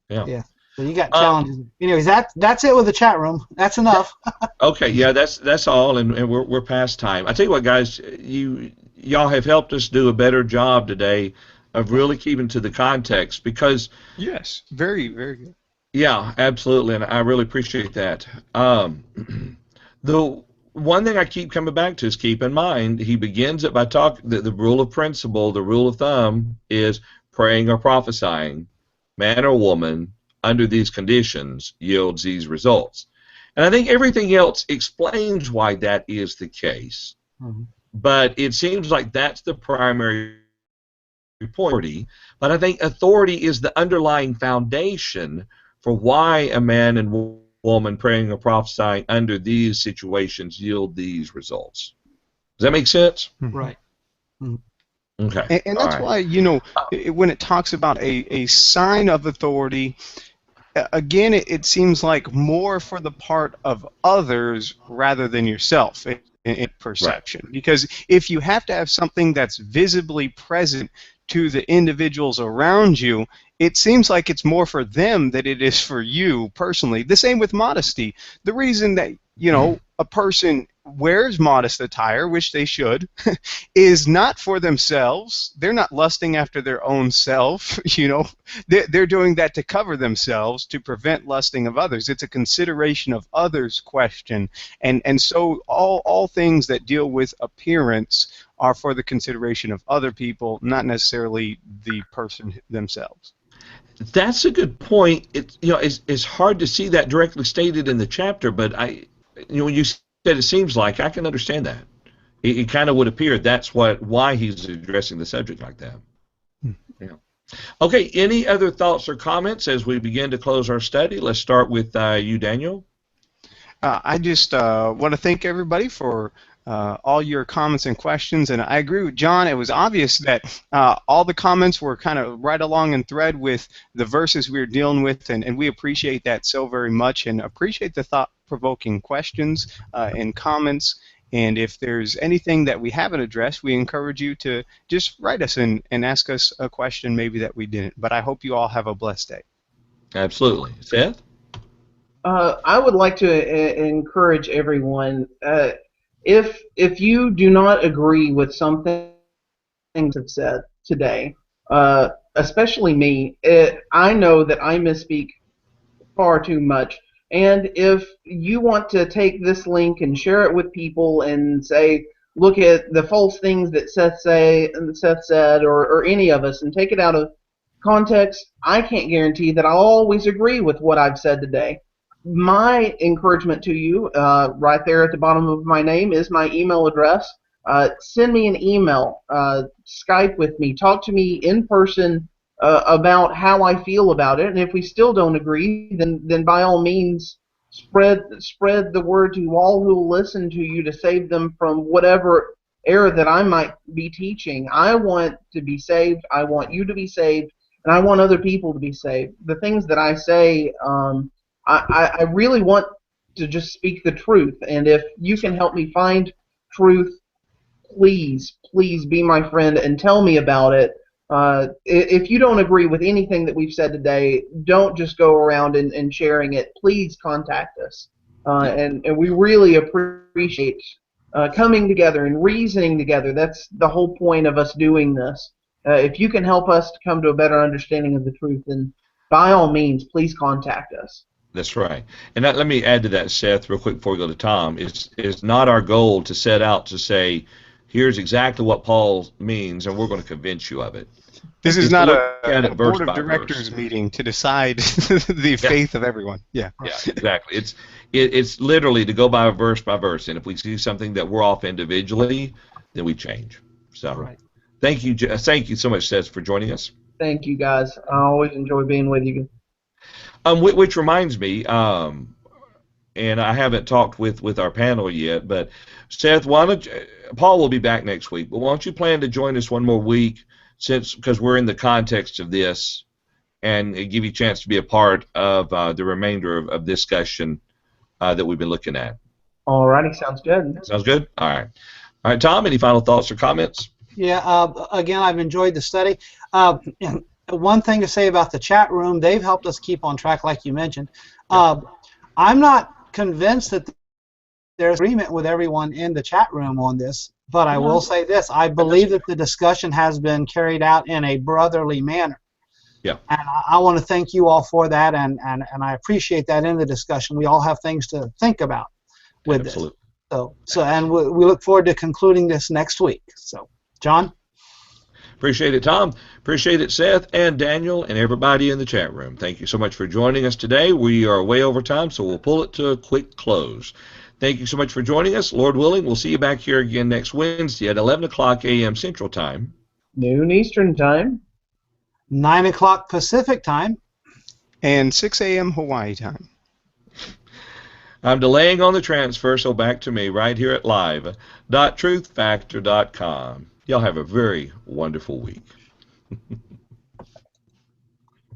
Yeah. So you got challenges. Anyways, that's it with the chat room. That's enough. Okay, yeah, that's all, and we're past time. I tell you what, guys, y'all have helped us do a better job today of really keeping to the context because... Yes, very, very good. Yeah, absolutely, and I really appreciate that. The one thing I keep coming back to is keep in mind, he begins it by talking, the rule of principle, the rule of thumb is praying or prophesying, man or woman, under these conditions yields these results. And I think everything else explains why that is the case. Mm-hmm. But it seems like that's the primary point. But I think authority is the underlying foundation for why a man and woman praying or prophesying under these situations yield these results. Does that make sense? Right. Mm-hmm. Okay. And that's why, when it talks about a sign of authority, again, it seems like more for the part of others rather than yourself in perception. Right. Because if you have to have something that's visibly present to the individuals around you, it seems like it's more for them than it is for you personally. The same with modesty. The reason that, a person wears modest attire, which they should, is not for themselves. They're not lusting after their own self, They're doing that to cover themselves, to prevent lusting of others. It's a consideration of others' question. And so all things that deal with appearance are for the consideration of other people, not necessarily the person themselves. That's a good point. It's hard to see that directly stated in the chapter, but when you said it seems like, I can understand that. It kind of would appear that's why he's addressing the subject like that. Yeah. Okay, any other thoughts or comments as we begin to close our study? Let's start with you, Daniel. I just want to thank everybody for all your comments and questions, and I agree with John. It was obvious that all the comments were kind of right along in thread with the verses we were dealing with, and we appreciate that so very much, and appreciate the thought-provoking questions and comments. And if there's anything that we haven't addressed, we encourage you to just write us and ask us a question maybe that we didn't. But I hope you all have a blessed day. Absolutely. Seth? I would like to encourage everyone, if you do not agree with something I've said today, especially me, I know that I misspeak far too much. And if you want to take this link and share it with people and say, look at the false things that Seth said, or any of us, and take it out of context, I can't guarantee that I'll always agree with what I've said today. My encouragement to you, right there at the bottom of my name, is my email address. Send me an email, Skype with me, talk to me in person about how I feel about it, and if we still don't agree, then by all means spread the word to all who will listen to you to save them from whatever error that I might be teaching. I want to be saved, I want you to be saved, and I want other people to be saved. The things that I say, I really want to just speak the truth, and if you can help me find truth, please be my friend and tell me about it. If you don't agree with anything that we've said today, don't just go around and sharing it. Please contact us. And we really appreciate coming together and reasoning together. That's the whole point of us doing this. If you can help us to come to a better understanding of the truth, then by all means, please contact us. That's right. And let me add to that, Seth, real quick before we go to Tom. It's not our goal to set out to say, here's exactly what Paul means, and we're going to convince you of it. This is It's not to look at a it verse board of by directors verse. meeting to decide the faith of everyone. Yeah. Yeah, exactly. It's literally to go by verse, and if we see something that we're off individually, then we change. So, Right. thank you so much, Seth, for joining us. Thank you, guys. I always enjoy being with you. Which reminds me, and I haven't talked with our panel yet, but Seth, Paul will be back next week, but why don't you plan to join us one more week, because we're in the context of this, and give you a chance to be a part of the remainder of discussion that we've been looking at. Alrighty, sounds good. Sounds good? All right. All right, Tom, any final thoughts or comments? Yeah, again, I've enjoyed the study. One thing to say about the chat room, they've helped us keep on track, like you mentioned. I'm not convinced that there's agreement with everyone in the chat room on this, but I will say this. I believe that the discussion has been carried out in a brotherly manner. Yeah. And I want to thank you all for that, and I appreciate that in the discussion. We all have things to think about with Absolutely. this. And we look forward to concluding this next week. So, John? Appreciate it, Tom. Appreciate it, Seth and Daniel and everybody in the chat room. Thank you so much for joining us today. We are way over time, so we'll pull it to a quick close. Thank you so much for joining us. Lord willing, we'll see you back here again next Wednesday at 11 o'clock a.m. Central Time. Noon Eastern Time. 9 o'clock Pacific Time. And 6 a.m. Hawaii time. I'm delaying on the transfer, so back to me right here at live.truthfactor.com. Y'all have a very wonderful week.